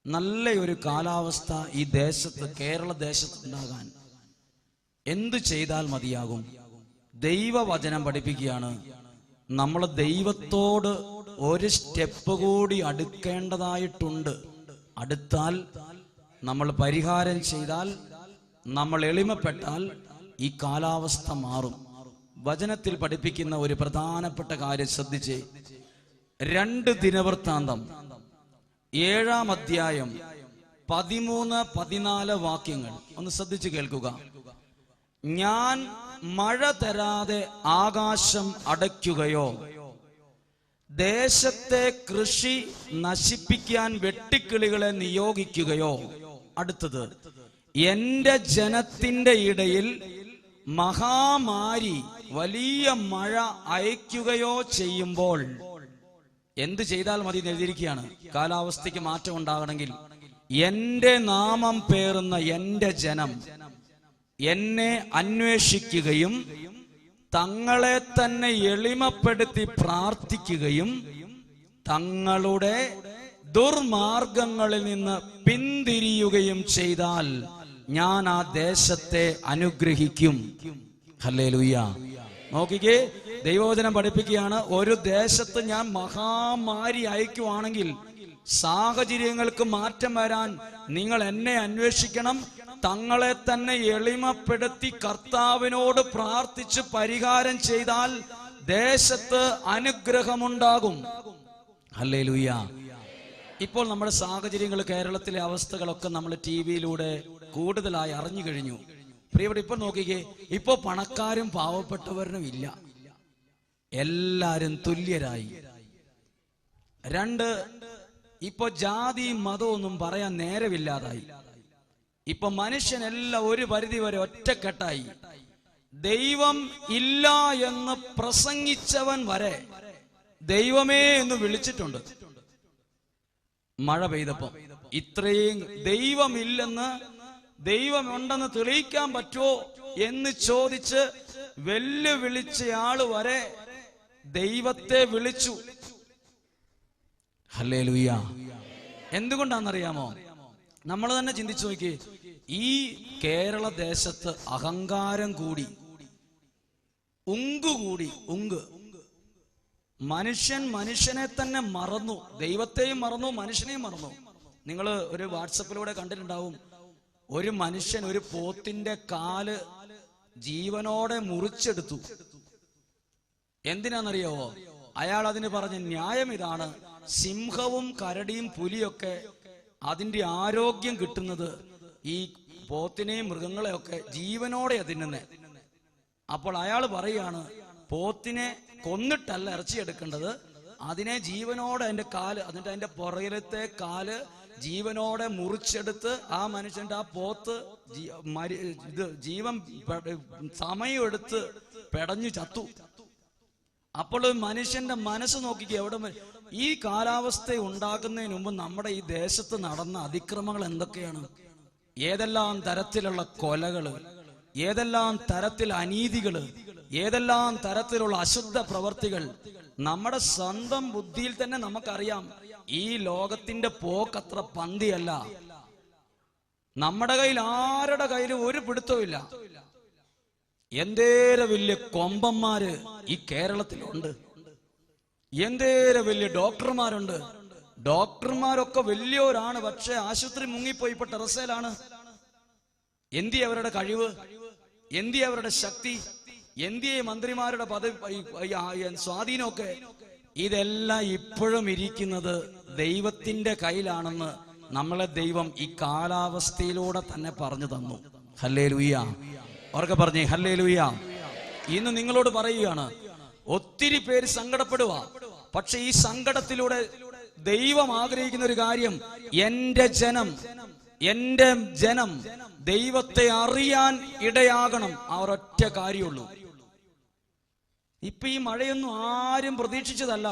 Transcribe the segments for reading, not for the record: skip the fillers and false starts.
നല്ല ഒരു കാലാവസ്ഥ ഈ ദേശത്ത്, കേരള ദേശത്ത് ഉണ്ടാകാൻ എന്തു ചെയ്താൽ മതിയാകും? ദൈവവചനം പഠിപ്പിക്കുകയാണ്, നമ്മൾ ദൈവത്തോട് ഒരു സ്റ്റെപ്പ് കൂടി അടുക്കേണ്ടതായിട്ടുണ്ട്. അടുത്താൽ, നമ്മൾ പരിഹാരം ചെയ്താൽ, നമ്മൾ എളിമപ്പെട്ടാൽ ഈ കാലാവസ്ഥ മാറും. വചനത്തിൽ പഠിപ്പിക്കുന്ന ഒരു പ്രധാനപ്പെട്ട കാര്യം ശ്രദ്ധിച്ചേ. 2 ദിനവൃത്താന്തം 7-ാം അധ്യായം 13-14 വാക്യങ്ങൾ ഒന്ന് ശ്രദ്ധിച്ചു കേൾക്കുക. ഞാൻ മഴ തരാതെ ആകാശം അടയ്ക്കുകയോ ദേശത്തെ കൃഷി നശിപ്പിക്കാൻ വെട്ടിക്കിളികളെ നിയോഗിക്കുകയോ, അടുത്തത്, എന്റെ ജനത്തിന്റെ ഇടയിൽ മഹാമാരി വലിയ മഴ അയക്കുകയോ ചെയ്യുമ്പോൾ എന്ത് ചെയ്താൽ മതി എന്ന് എഴുതിയിരിക്കുകയാണ്. കാലാവസ്ഥയ്ക്ക് മാറ്റം ഉണ്ടാകണമെങ്കിൽ എന്റെ നാമം പേറുന്ന എന്റെ ജനം എന്നെ അന്വേഷിക്കുകയും തങ്ങളെ തന്നെ എളിമപ്പെടുത്തി പ്രാർത്ഥിക്കുകയും തങ്ങളുടെ ദുർമാർഗങ്ങളിൽ നിന്ന് പിന്തിരിയുകയും ചെയ്താൽ ഞാൻ ആ ദേശത്തെ അനുഗ്രഹിക്കും. ഹല്ലേലൂയ. നോക്കിക്കേ, ദൈവവചനം പഠിപ്പിക്കുകയാണ്, ഒരു ദേശത്ത് ഞാൻ മഹാമാരി അയക്കുവാണെങ്കിൽ സാഹചര്യങ്ങൾക്ക് മാറ്റം വരാൻ നിങ്ങൾ എന്നെ അന്വേഷിക്കണം. തങ്ങളെ തന്നെ എളിമപ്പെടുത്തി കർത്താവിനോട് പ്രാർത്ഥിച്ച് പരിഹാരം ചെയ്താൽ ദേശത്ത് അനുഗ്രഹമുണ്ടാകും. ഹല്ലേലൂയ. ഇപ്പോൾ നമ്മുടെ സാഹചര്യങ്ങൾ, കേരളത്തിലെ അവസ്ഥകളൊക്കെ നമ്മൾ TV-യിലൂടെ കൂടുതലായി അറിഞ്ഞു കഴിഞ്ഞു. പ്രിയപ്പെട്ട, ഇപ്പൊ നോക്കിക്കേ, ഇപ്പൊ പണക്കാരും പാവപ്പെട്ടവരും ഇല്ല, എല്ലാരും തുല്യരായി. 2, ഇപ്പൊ ജാതി മതമൊന്നും പറയാൻ നേരമില്ലാതായി. ഇപ്പൊ മനുഷ്യനെല്ലാം ഒരു പരിധി വരെ ഒറ്റക്കെട്ടായി. ദൈവം ഇല്ല എന്ന് പ്രസംഗിച്ചവൻ വരെ ദൈവമേ എന്ന് വിളിച്ചിട്ടുണ്ട്. മഴ പെയ്തപ്പോ ഇത്രയും ദൈവമില്ലെന്ന്, ദൈവമുണ്ടെന്ന് തെളിയിക്കാൻ പറ്റുമോ എന്ന് ചോദിച്ച് വെല്ലുവിളിച്ചയാള് വരെ ദൈവത്തെ വിളിച്ചു. ഹല്ലേലൂയ. എന്തുകൊണ്ടാണെന്നറിയാമോ? നമ്മൾ തന്നെ ചിന്തിച്ചു നോക്കി. ഈ കേരള ദേശത്ത് അഹങ്കാരം കൂടി, ഉങ്ക് മനുഷ്യനെ തന്നെ മറന്നു, ദൈവത്തെയും മറന്നു, മനുഷ്യനെയും മറന്നു. നിങ്ങൾ ഒരു വാട്സപ്പിലൂടെ കണ്ടിട്ടുണ്ടാവും, ഒരു മനുഷ്യൻ ഒരു പോത്തിന്റെ കാല് ജീവനോടെ മുറിച്ചെടുത്തു. എന്തിനാണെന്നറിയാവോ? അയാൾ അതിന് പറഞ്ഞ ന്യായം ഇതാണ്, സിംഹവും കരടിയും പുലിയൊക്കെ അതിന്റെ ആരോഗ്യം കിട്ടുന്നത് ഈ പോത്തിനെയും മൃഗങ്ങളെയൊക്കെ ജീവനോടെ തിന്നുന്നേ. അപ്പോൾ അയാൾ പറയാണ്, പോത്തിനെ കൊന്നിട്ടല്ല ഇറച്ചിയെടുക്കേണ്ടത്, അതിനെ ജീവനോടെ അതിന്റെ കാല്, എന്നിട്ട് അതിന്റെ പുറകിലത്തെ കാല് ജീവനോടെ മുറിച്ചെടുത്ത് ആ മനുഷ്യന്റെ, ആ പോത്ത് ജീവൻ സമയമെടുത്ത് പെടഞ്ഞു ചത്തു. അപ്പോൾ മനുഷ്യന്റെ മനസ്സ് നോക്കിക്കുക, എവിടെ ഈ കാലാവസ്ഥ ഉണ്ടാക്കുന്നതിന് മുമ്പ് നമ്മുടെ ഈ ദേശത്ത് നടന്ന അതിക്രമങ്ങൾ എന്തൊക്കെയാണ്? ഏതെല്ലാം തരത്തിലുള്ള കൊലകള്, ഏതെല്ലാം തരത്തിൽ അനീതികള്, ഏതെല്ലാം തരത്തിലുള്ള അശുദ്ധ പ്രവർത്തികൾ. നമ്മുടെ സ്വന്തം ബുദ്ധിയിൽ തന്നെ നമുക്കറിയാം, ഈ ലോകത്തിന്റെ പോക്കത്ര പന്തിയല്ല. നമ്മുടെ കയ്യിൽ, ആരുടെ കയ്യിലും ഒരു പിടുത്തവുമില്ല. എന്തേരെ വലിയ കൊമ്പന്മാര് ഈ കേരളത്തിലുണ്ട്, എന്തേരെ വലിയ ഡോക്ടർമാരുണ്ട്. ഡോക്ടർമാരൊക്കെ വലിയവരാണ്, പക്ഷെ ആശുപത്രി മുങ്ങിപ്പോയി, ഇപ്പൊ ടെറസയിലാണ്. എന്തി അവരുടെ കഴിവ്, എന്തി അവരുടെ ശക്തി, എന്തിയെ മന്ത്രിമാരുടെ സ്വാധീനമൊക്കെ? ഇതെല്ലാം ഇപ്പോഴും ഇരിക്കുന്നത് ദൈവത്തിന്റെ കയ്യിലാണെന്ന് നമ്മളെ ദൈവം ഈ കാലാവസ്ഥയിലൂടെ തന്നെ പറഞ്ഞു തന്നു. ഹല്ലേലൂയ. അവർക്ക് പറഞ്ഞേ ഹല്ലേലൂയ. ഇന്ന് നിങ്ങളോട് പറയുകയാണ്, ഒത്തിരി പേര് സങ്കടപ്പെടുക, പക്ഷെ ഈ സങ്കടത്തിലൂടെ ദൈവം ആഗ്രഹിക്കുന്ന ഒരു കാര്യം, എന്റെ ജനം ദൈവത്തെ അറിയാൻ ഇടയാകണം. ആ ഒരൊറ്റ കാര്യമുള്ളൂ. ഇപ്പൊ ഈ മഴയൊന്നും ആരും പ്രതീക്ഷിച്ചതല്ല.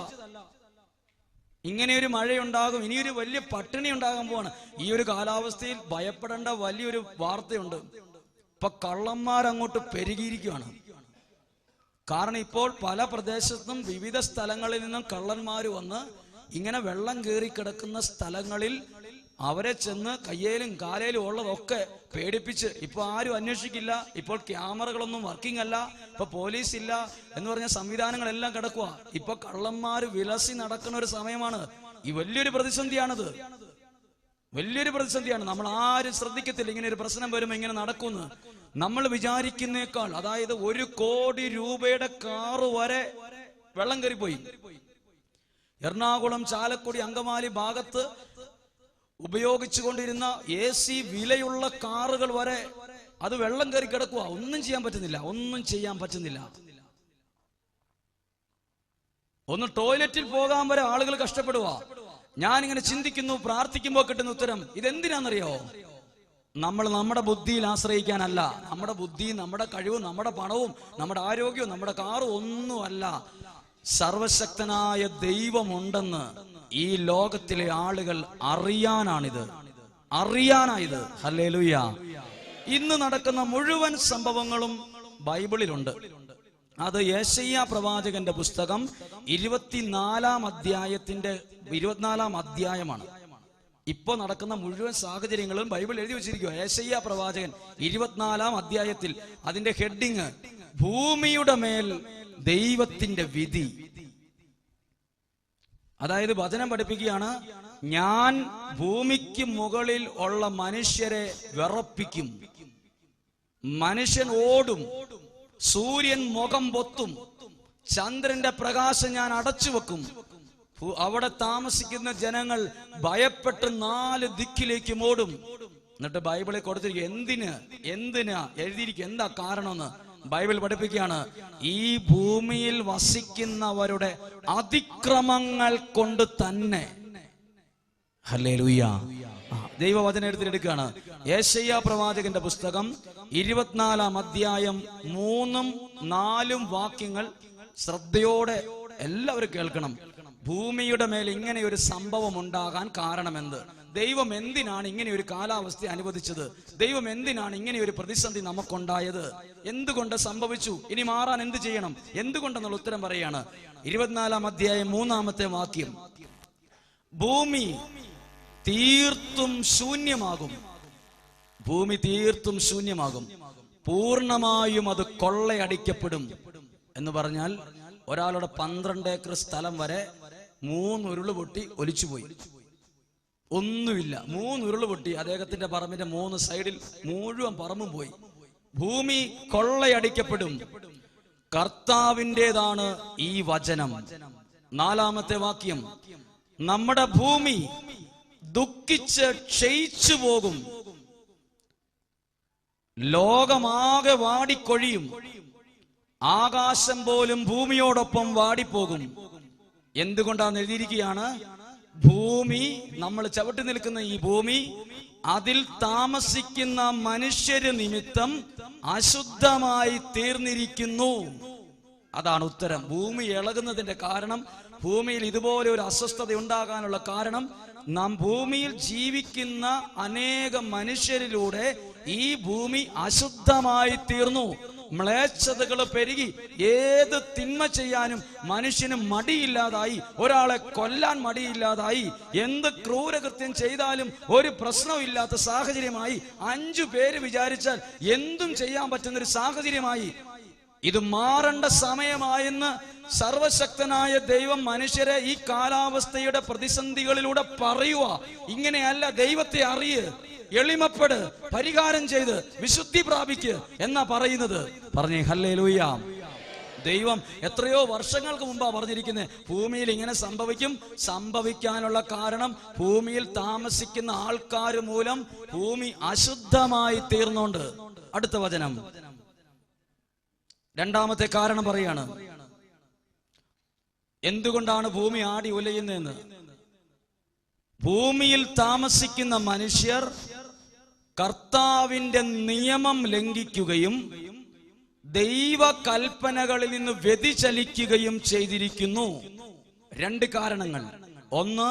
ഇങ്ങനെയൊരു മഴയുണ്ടാകും, ഇനിയൊരു വലിയ പട്ടിണി ഉണ്ടാകാൻ പോവാണ്. ഈ ഒരു കാലാവസ്ഥയിൽ ഭയപ്പെടേണ്ട വലിയൊരു വാർത്തയുണ്ട്. ഇപ്പൊ കള്ളന്മാരങ്ങോട്ട് പെരുകിയിരിക്കുകയാണ്. കാരണം ഇപ്പോൾ പല പ്രദേശത്തും വിവിധ സ്ഥലങ്ങളിൽ നിന്നും കള്ളന്മാർ വന്ന് ഇങ്ങനെ വെള്ളം കയറി കിടക്കുന്ന സ്ഥലങ്ങളിൽ അവരെ ചെന്ന് കയ്യേലും കാലേലും ഉള്ളതൊക്കെ പേടിപ്പിച്ച് ഇപ്പൊ ആരും അന്വേഷിക്കില്ല. ഇപ്പോൾ ക്യാമറകളൊന്നും വർക്കിംഗ് അല്ല, ഇപ്പൊ പോലീസ് ഇല്ല എന്ന് പറഞ്ഞ സംവിധാനങ്ങളെല്ലാം കിടക്കുക. ഇപ്പൊ കള്ളന്മാര് വിലസി നടക്കുന്ന ഒരു സമയമാണ്. ഈ വലിയൊരു പ്രതിസന്ധിയാണത്, വലിയൊരു പ്രതിസന്ധിയാണ്. നമ്മൾ ആരും ശ്രദ്ധിക്കത്തില്ല ഇങ്ങനെ ഒരു പ്രശ്നം വരുമ്പോ ഇങ്ങനെ നടക്കുന്നു. നമ്മൾ വിചാരിക്കുന്നേക്കാൾ, അതായത് 1 കോടി രൂപയുടെ കാറ് വരെ വെള്ളം കയറിപ്പോയി. എറണാകുളം, ചാലക്കുടി, അങ്കമാലി ഭാഗത്ത് ഉപയോഗിച്ചുകൊണ്ടിരുന്ന AC വിലയുള്ള കാറുകൾ വരെ അത് വെള്ളം കയറി കിടക്കുക. ഒന്നും ചെയ്യാൻ പറ്റുന്നില്ല, ഒന്നും ചെയ്യാൻ പറ്റുന്നില്ല. ഒന്ന് ടോയ്ലറ്റിൽ പോകാൻ വരെ ആളുകൾ കഷ്ടപ്പെടുക. ഞാനിങ്ങനെ ചിന്തിക്കുന്നു, പ്രാർത്ഥിക്കുമ്പോൾ കിട്ടുന്ന ഉത്തരം ഇതെന്തിനാണെന്നറിയോ? നമ്മൾ നമ്മുടെ ബുദ്ധിയിൽ ആശ്രയിക്കാനല്ല. നമ്മുടെ ബുദ്ധി, നമ്മുടെ കഴിവും, നമ്മുടെ പണവും, നമ്മുടെ ആരോഗ്യവും, നമ്മുടെ കാറും ഒന്നുമല്ല. സർവശക്തനായ ദൈവമുണ്ടെന്ന് ഈ ലോകത്തിലെ ആളുകൾ അറിയാനാണിത്, അറിയാനായത്. ഹല്ലേലൂയ. ഇന്ന് നടക്കുന്ന മുഴുവൻ സംഭവങ്ങളും ബൈബിളിലുണ്ട്. അത് യെശയ്യാ പ്രവാചകന്റെ പുസ്തകം 24-ാം അധ്യായമാണ്. ഇപ്പൊ നടക്കുന്ന മുഴുവൻ സാഹചര്യങ്ങളും ബൈബിൾ എഴുതി വെച്ചിരിക്കുക. യെശയ്യാ പ്രവാചകൻ 24-ാം അധ്യായത്തിൽ അതിന്റെ ഹെഡിങ് ഭൂമിയുടെ മേൽ ദൈവത്തിന്റെ വിധി. അതായത് വചനം പഠിപ്പിക്കുകയാണ്, ഞാൻ ഭൂമിക്ക് മുകളിൽ ഉള്ള മനുഷ്യരെ വിറപ്പിക്കും. മനുഷ്യൻ ഓടും, സൂര്യൻ മുഖം പൊത്തും, ചന്ദ്രന്റെ പ്രകാശം ഞാൻ അടച്ചു വെക്കും. അവിടെ താമസിക്കുന്ന ജനങ്ങൾ ഭയപ്പെട്ട് 4 ദിക്കിലേക്കും ഓടും. എന്നിട്ട് ബൈബിളിൽ കൊടുത്തിരിക്കുക എന്തിനാ എഴുതിയിരിക്കുക, എന്താ കാരണമെന്ന് ബൈബിൾ പഠിപ്പിക്കുകയാണ്. ഈ ഭൂമിയിൽ വസിക്കുന്നവരുടെ അതിക്രമങ്ങൾ കൊണ്ട് തന്നെ. ഹല്ലേലൂയ. ദൈവവചനം എടുത്തിട്ടെടുക്കുകയാണ്. യെശയ്യാ പ്രവാചകന്റെ പുസ്തകം 24-ാം അധ്യായം 3-4 വാക്യങ്ങൾ ശ്രദ്ധയോടെ എല്ലാവരും കേൾക്കണം. ഭൂമിയുടെ മേൽ ഇങ്ങനെ ഒരു സംഭവം ഉണ്ടാകാൻ കാരണമെന്ത്? ദൈവം എന്തിനാണ് ഇങ്ങനെ ഒരു കാലാവസ്ഥ അനുവദിച്ചത്? ദൈവം എന്തിനാണ് ഇങ്ങനെ ഒരു പ്രതിസന്ധി നമുക്കുണ്ടായത്? എന്തുകൊണ്ട് സംഭവിച്ചു? ഇനി മാറാൻ എന്ത് ചെയ്യണം? എന്തുകൊണ്ടെന്നുള്ള ഉത്തരം പറയാണ്. 24-ാം അധ്യായം 3-ാമത്തെ വാക്യം, ഭൂമി തീർത്തും ശൂന്യമാകും. ഭൂമി തീർത്തും ശൂന്യമാകും, പൂർണ്ണമായും അത് കൊള്ളയടിക്കപ്പെടും. എന്ന് പറഞ്ഞാൽ ഒരാളുടെ 12 ഏക്കർ സ്ഥലം വരെ 3 ഉരുള് പൊട്ടി ഒലിച്ചുപോയി. ഒന്നുമില്ല, 3 ഉരുള് പൊട്ടി അദ്ദേഹത്തിന്റെ പറമ്പിന്റെ 3 സൈഡിൽ മുഴുവൻ പറമ്പും പോയി. ഭൂമി കൊള്ളയടിക്കപ്പെടും. കർത്താവിൻ്റെതാണ് ഈ വചനം. 4-ാമത്തെ വാക്യം, നമ്മുടെ ഭൂമി ദുഃഖിച്ച് ക്ഷയിച്ചു പോകും, ലോകമാകെ വാടിക്കൊഴിയും, ആകാശം പോലും ഭൂമിയോടൊപ്പം വാടിപ്പോകും. എന്തുകൊണ്ടാന്ന് എഴുതിയിരിക്കുകയാണ്, ഭൂമി, നമ്മൾ ചവിട്ടി നിൽക്കുന്ന ഈ ഭൂമി, അതിൽ താമസിക്കുന്ന മനുഷ്യര് നിമിത്തം അശുദ്ധമായി തീർന്നിരിക്കുന്നു. അതാണ് ഉത്തരം. ഭൂമി ഇളകുന്നതിന്റെ കാരണം, ഭൂമിയിൽ ഇതുപോലെ ഒരു അസ്വസ്ഥത ഉണ്ടാകാനുള്ള കാരണം, നാം ഭൂമിയിൽ ജീവിക്കുന്ന അനേകം മനുഷ്യരിലൂടെ ഈ ഭൂമി അശുദ്ധമായി തീർന്നു. മ്ലേച്ഛതകൾ പെരുകി, ഏത് തിന്മ ചെയ്യാനും മനുഷ്യന് മടിയില്ലാതായി, ഒരാളെ കൊല്ലാൻ മടിയില്ലാതായി, എന്ത് ക്രൂരകൃത്യം ചെയ്താലും ഒരു പ്രശ്നമില്ലാത്ത സാഹചര്യമായി, 5 പേര് വിചാരിച്ചാൽ എന്തും ചെയ്യാൻ പറ്റുന്നൊരു സാഹചര്യമായി. ഇത് മാറേണ്ട സമയമായെന്ന് സർവശക്തനായ ദൈവം മനുഷ്യരെ ഈ കാലാവസ്ഥയുടെ പ്രതിസന്ധികളിലൂടെ പറയുക. ഇങ്ങനെയല്ല, ദൈവത്തെ അറിയ്, എളിമപ്പെട്, പരിഹാരം ചെയ്ത് വിശുദ്ധി പ്രാപിക്ക് എന്നാ പറയുന്നത്. പറഞ്ഞേ ഹല്ലേലൂയ. ദൈവം എത്രയോ വർഷങ്ങൾക്ക് മുമ്പാ പറഞ്ഞിരിക്കുന്നത് ഭൂമിയിൽ ഇങ്ങനെ സംഭവിക്കും. സംഭവിക്കാനുള്ള കാരണം ഭൂമിയിൽ താമസിക്കുന്ന ആൾക്കാർ മൂലം ഭൂമി അശുദ്ധമായി തീർന്നുകൊണ്ട്. അടുത്ത വചനം, 2-ാമത്തെ കാരണം പറയാണ്, എന്തുകൊണ്ടാണ് ഭൂമി ആടി ഉലയുന്നതെന്ന്. ഭൂമിയിൽ താമസിക്കുന്ന മനുഷ്യർ കർത്താവിന്റെ നിയമം ലംഘിക്കുകയും ദൈവ കൽപ്പനകളിൽ നിന്ന് വ്യതിചലിക്കുകയും ചെയ്തിരിക്കുന്നു. 2 കാരണങ്ങൾ. 1,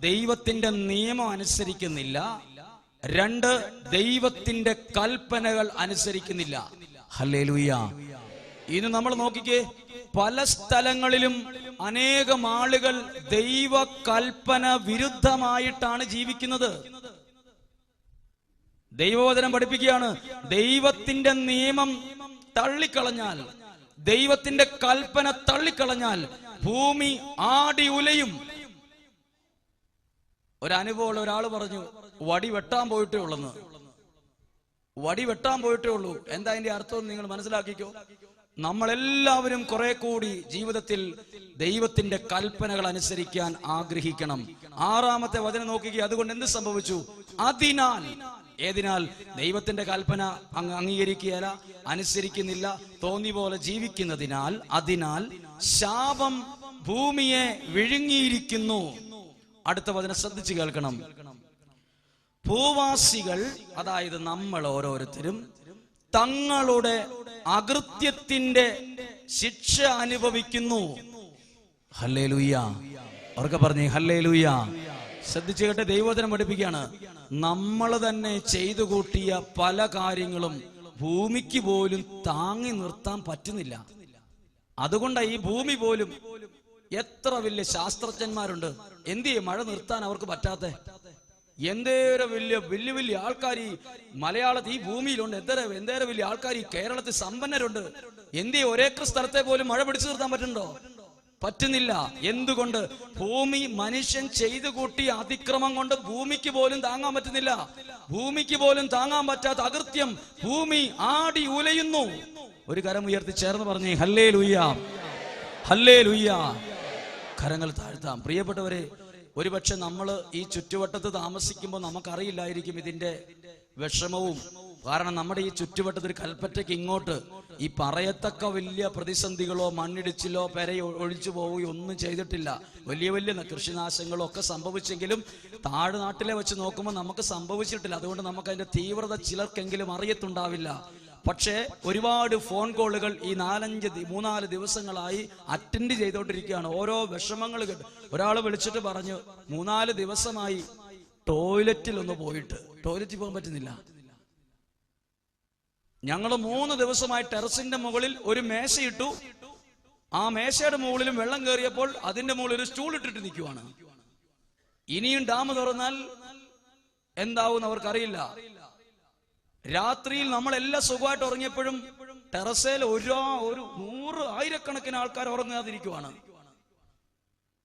ദൈവത്തിന്റെ നിയമം അനുസരിക്കുന്നില്ല. 2, ദൈവത്തിന്റെ കൽപ്പനകൾ അനുസരിക്കുന്നില്ല. ഹല്ലേലൂയ. ഇന്ന് നമ്മൾ നോക്കിക്കേ, പല സ്ഥലങ്ങളിലും അനേകം ആളുകൾ ദൈവ കൽപ്പന വിരുദ്ധമായിട്ടാണ് ജീവിക്കുന്നത്. ദൈവവചനം പഠിപ്പിക്കുകയാണ്, ദൈവത്തിന്റെ നിയമം തള്ളിക്കളഞ്ഞാൽ, ദൈവത്തിന്റെ കൽപ്പന തള്ളിക്കളഞ്ഞാൽ ഭൂമി ആടി ഉലയും. ഒരനുഭവമുള്ള ഒരാൾ പറഞ്ഞു, വടി വെട്ടാൻ പോയിട്ടേ ഉള്ളെന്ന്. വടി വെട്ടാൻ പോയിട്ടേ ഉള്ളൂ. എന്താ അതിന്റെ അർത്ഥം നിങ്ങൾ മനസ്സിലാക്കിക്കോ. നമ്മളെല്ലാവരും കുറെ കൂടി ജീവിതത്തിൽ ദൈവത്തിന്റെ കൽപ്പനകൾ അനുസരിക്കാൻ ആഗ്രഹിക്കണം. 6-ാമത്തെ വചനം നോക്കുക. അതുകൊണ്ട് എന്ത് സംഭവിച്ചു? അതിനാൽ, ഏതിനാൽ? ദൈവത്തിന്റെ കൽപ്പന അംഗീകരിക്കുകയല്ല, അനുസരിക്കുന്നില്ല, തോന്നി പോലെ ജീവിക്കുന്നതിനാൽ, അതിനാൽ ശാപം ഭൂമിയെ വിഴുങ്ങിയിരിക്കുന്നു. അടുത്ത വചനം ശ്രദ്ധിച്ചു കേൾക്കണം. ഭൂവാസികൾ, അതായത് നമ്മൾ ഓരോരുത്തരും തങ്ങളുടെ അകൃത്യത്തിന്റെ ശിക്ഷ അനുഭവിക്കുന്നു. ഹല്ലേലൂയ. അവർക്ക് പറഞ്ഞേ ഹല്ലേലൂയ. ശ്രദ്ധിച്ചു കേട്ടെ, ദൈവവചനം പഠിപ്പിക്കുകയാണ്, നമ്മൾ തന്നെ ചെയ്തു കൂട്ടിയ പല കാര്യങ്ങളും ഭൂമിക്ക് പോലും താങ്ങി നിർത്താൻ പറ്റുന്നില്ല. അതുകൊണ്ടാണ് ഈ ഭൂമി പോലും, എത്ര വലിയ ശാസ്ത്രജ്ഞന്മാരുണ്ട്, എന്തിയെ മഴ നിർത്താൻ അവർക്ക് പറ്റാത്ത? എന്തേറെ വലിയ ആൾക്കാർ ഈ മലയാളത്തിൽ, ഈ ഭൂമിയിലുണ്ട്. എന്തേറെ വലിയ ആൾക്കാർ ഈ കേരളത്തിൽ സമ്പന്നരുണ്ട്. എന്തിയെ ഒരേക്കർ സ്ഥലത്തെ പോലും മഴ പിടിച്ചു നിർത്താൻ പറ്റുന്നുണ്ടോ? പറ്റുന്നില്ല. എന്തുകൊണ്ട്? ഭൂമി മനുഷ്യൻ ചെയ്തു കൂട്ടിയ അതിക്രമം കൊണ്ട് ഭൂമിക്ക് പോലും താങ്ങാൻ പറ്റുന്നില്ല. ഭൂമിക്ക് പോലും താങ്ങാൻ പറ്റാത്ത അകൃത്യം ഭൂമി ആടി ഉലയുന്നു. ഒരു കരം ഉയർത്തി ചേർന്ന് പറഞ്ഞേ ഹല്ലേലൂയ, ഹല്ലേലൂയ. കരങ്ങൾ താഴ്ത്താം. പ്രിയപ്പെട്ടവരെ, ഒരുപക്ഷെ നമ്മൾ ഈ ചുറ്റുവട്ടത്ത് താമസിക്കുമ്പോൾ നമുക്കറിയില്ലായിരിക്കും ഇതിന്റെ വിഷമവും. കാരണം നമ്മുടെ ഈ ചുറ്റുവട്ടത്ത് ഒരു കൽപ്പറ്റയ്ക്ക് ഇങ്ങോട്ട് ഈ പറയത്തക്ക വലിയ പ്രതിസന്ധികളോ മണ്ണിടിച്ചിലോ പെരയോ ഒഴിച്ചു പോവുകയോ ഒന്നും ചെയ്തിട്ടില്ല. വലിയ വലിയ കൃഷിനാശങ്ങളോ ഒക്കെ സംഭവിച്ചെങ്കിലും താഴ്നാട്ടിലെ വെച്ച് നോക്കുമ്പോൾ നമുക്ക് സംഭവിച്ചിട്ടില്ല. അതുകൊണ്ട് നമുക്ക് അതിന്റെ തീവ്രത ചിലർക്കെങ്കിലും അറിയത്തുണ്ടാവില്ല. പക്ഷേ ഒരുപാട് ഫോൺ കോളുകൾ ഈ 3-4 ദിവസങ്ങളായി അറ്റൻഡ് ചെയ്തോണ്ടിരിക്കുകയാണ്. ഓരോ വിഷമങ്ങൾ കേട്ട് ഒരാൾ വിളിച്ചിട്ട് പറഞ്ഞു, 3-4 ദിവസമായി ടോയ്ലറ്റിൽ ഒന്ന് പോയിട്ട് ടോയ്ലറ്റിൽ പോകാൻ പറ്റുന്നില്ല. ഞങ്ങൾ 3 ദിവസമായി ടെറസിന്റെ മുകളിൽ ഒരു മേശയിട്ടു. ആ മേശയുടെ മുകളിലും വെള്ളം കയറിയപ്പോൾ അതിന്റെ മുകളിൽ ഒരു സ്റ്റൂൾ ഇട്ടിട്ട് നിൽക്കുവാണ്. ഇനിയും ഡാം തുറന്നാൽ എന്താവും അവർക്കറിയില്ല. രാത്രിയിൽ നമ്മളെല്ലാം സുഖമായിട്ട് ഉറങ്ങിയപ്പോഴും ടെറസയിൽ ഒരു 100,000-കണക്കിന് ആൾക്കാർ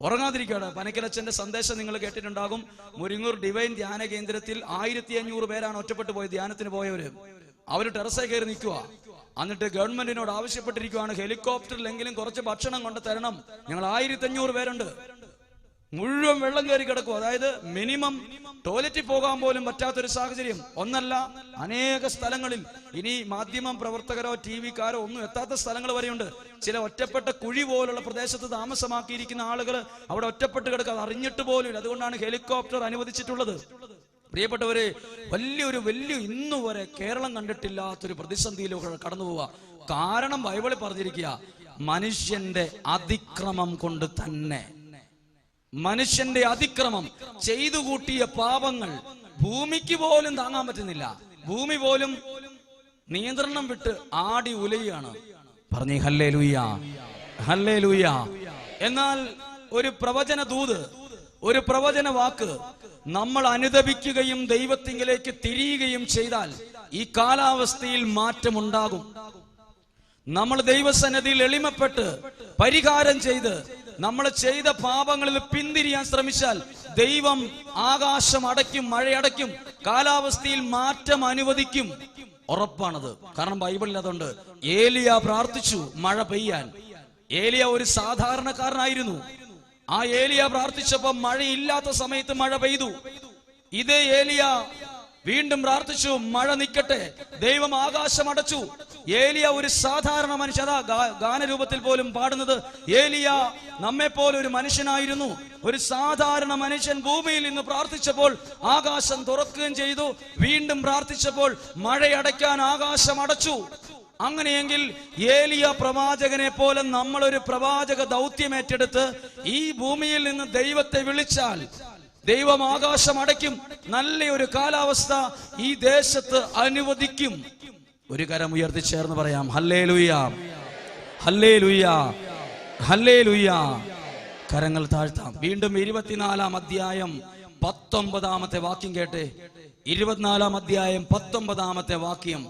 ഉറങ്ങാതിരിക്കുകയാണ്. പനക്കലച്ചന്റെ സന്ദേശം നിങ്ങൾ കേട്ടിട്ടുണ്ടാകും. മുരിങ്ങൂർ ഡിവൈൻ ധ്യാന കേന്ദ്രത്തിൽ 1500 പേരാണ് ഒറ്റപ്പെട്ടു പോയി ധ്യാനത്തിന് പോയവര്. അവര് ടെറസേ കയറി നിൽക്കുക. എന്നിട്ട് ഗവൺമെന്റിനോട് ആവശ്യപ്പെട്ടിരിക്കുകയാണ്, ഹെലികോപ്റ്ററിലെങ്കിലും കുറച്ച് ഭക്ഷണം കൊണ്ട് തരണം. ഞങ്ങൾ 1500 പേരുണ്ട്. മുഴുവൻ വെള്ളം കയറി കിടക്കും. അതായത് മിനിമം ടോയ്ലറ്റിൽ പോകാൻ പോലും പറ്റാത്തൊരു സാഹചര്യം. ഒന്നല്ല, അനേക സ്ഥലങ്ങളിൽ ഇനി മാധ്യമ പ്രവർത്തകരോ TV-ക്കാരോ ഒന്നും എത്താത്ത സ്ഥലങ്ങൾ വരെയുണ്ട്. ചില ഒറ്റപ്പെട്ട കുഴി പോലുള്ള പ്രദേശത്ത് താമസമാക്കിയിരിക്കുന്ന ആളുകൾ അവിടെ ഒറ്റപ്പെട്ട് കിടക്കുക, അത് അറിഞ്ഞിട്ട് പോലും. അതുകൊണ്ടാണ് ഹെലികോപ്റ്റർ അനുവദിച്ചിട്ടുള്ളത്. പ്രിയപ്പെട്ടവരെ, വലിയ ഇന്നു വരെ കേരളം കണ്ടിട്ടില്ലാത്തൊരു പ്രതിസന്ധിയിലൂടെ കടന്നു പോവുക. കാരണം ബൈബിളിൽ പറഞ്ഞിരിക്കുക, മനുഷ്യന്റെ അതിക്രമം കൊണ്ട് തന്നെ. മനുഷ്യന്റെ അതിക്രമം, ചെയ്തു കൂട്ടിയ പാപങ്ങൾ ഭൂമിക്ക് പോലും താങ്ങാൻ പറ്റുന്നില്ല. ഭൂമി പോലും നിയന്ത്രണം വിട്ട് ആടി ഉലയാണ്. പറഞ്ഞേ ഹല്ലേലൂയ, ഹല്ലേലൂയ. എന്നാൽ ഒരു പ്രവചന ദൂത്, ഒരു പ്രവചന വാക്ക് നമ്മൾ അനുദപിക്കുകയും ദൈവത്തിങ്കിലേക്ക് തിരിയുകയും ചെയ്താൽ ഈ കാലാവസ്ഥയിൽ മാറ്റമുണ്ടാകും. നമ്മൾ ദൈവസന്നിധിയിൽ എളിമപ്പെട്ട് പരിഹാരം ചെയ്ത് നമ്മൾ ചെയ്ത പാപങ്ങളിൽ പിന്തിരിയാൻ ശ്രമിച്ചാൽ ദൈവം ആകാശം അടയ്ക്കും, മഴയടയ്ക്കും, കാലാവസ്ഥയിൽ മാറ്റം അനുവദിക്കും. ഉറപ്പാണത്. കാരണം ബൈബിളിൽ അതുണ്ട്. ഏലിയ പ്രാർത്ഥിച്ചു മഴ പെയ്യാൻ. ഏലിയ ഒരു സാധാരണക്കാരനായിരുന്നു. ആ ഏലിയ പ്രാർത്ഥിച്ചപ്പോൾ മഴയില്ലാത്ത സമയത്ത് മഴ പെയ്തു. ഇതേ ഏലിയ വീണ്ടും പ്രാർത്ഥിച്ചു, മഴ നിൽക്കട്ടെ. ദൈവം ആകാശം അടച്ചു. ഏലിയ ഒരു സാധാരണ മനുഷ്യൻ. അതാ ഗാനരൂപത്തിൽ പോലും പാടുന്നത്, ഏലിയ നമ്മെപ്പോലെ ഒരു മനുഷ്യനായിരുന്നു. ഒരു സാധാരണ മനുഷ്യൻ ഭൂമിയിൽ നിന്ന് പ്രാർത്ഥിച്ചപ്പോൾ ആകാശം തുറക്കുകയും ചെയ്തു. വീണ്ടും പ്രാർത്ഥിച്ചപ്പോൾ മഴയടയ്ക്കാൻ ആകാശം അടച്ചു. അങ്ങനെയെങ്കിൽ ഏലിയ പ്രവാചകനെ പോലെ നമ്മളൊരു പ്രവാചക ദൗത്യം ഏറ്റെടുത്ത് ഈ ഭൂമിയിൽ നിന്ന് ദൈവത്തെ വിളിച്ചാൽ ദൈവം ആകാശം അടയ്ക്കും. നല്ലൊരു കാലാവസ്ഥ ഈ ദേശത്ത് അനുവദിക്കും. ഒരു കരം ഉയർത്തി ചേർന്ന് പറയാം ഹല്ലേലൂയ, ഹല്ലേലൂയ, ഹല്ലേലൂയ. കരങ്ങൾ താഴ്ത്താം. വീണ്ടും 24-ാം അധ്യായം 19-ാമത്തെ വാക്യം കേട്ടെ. 24-ാം അധ്യായം 19-ാമത്തെ വാക്യം,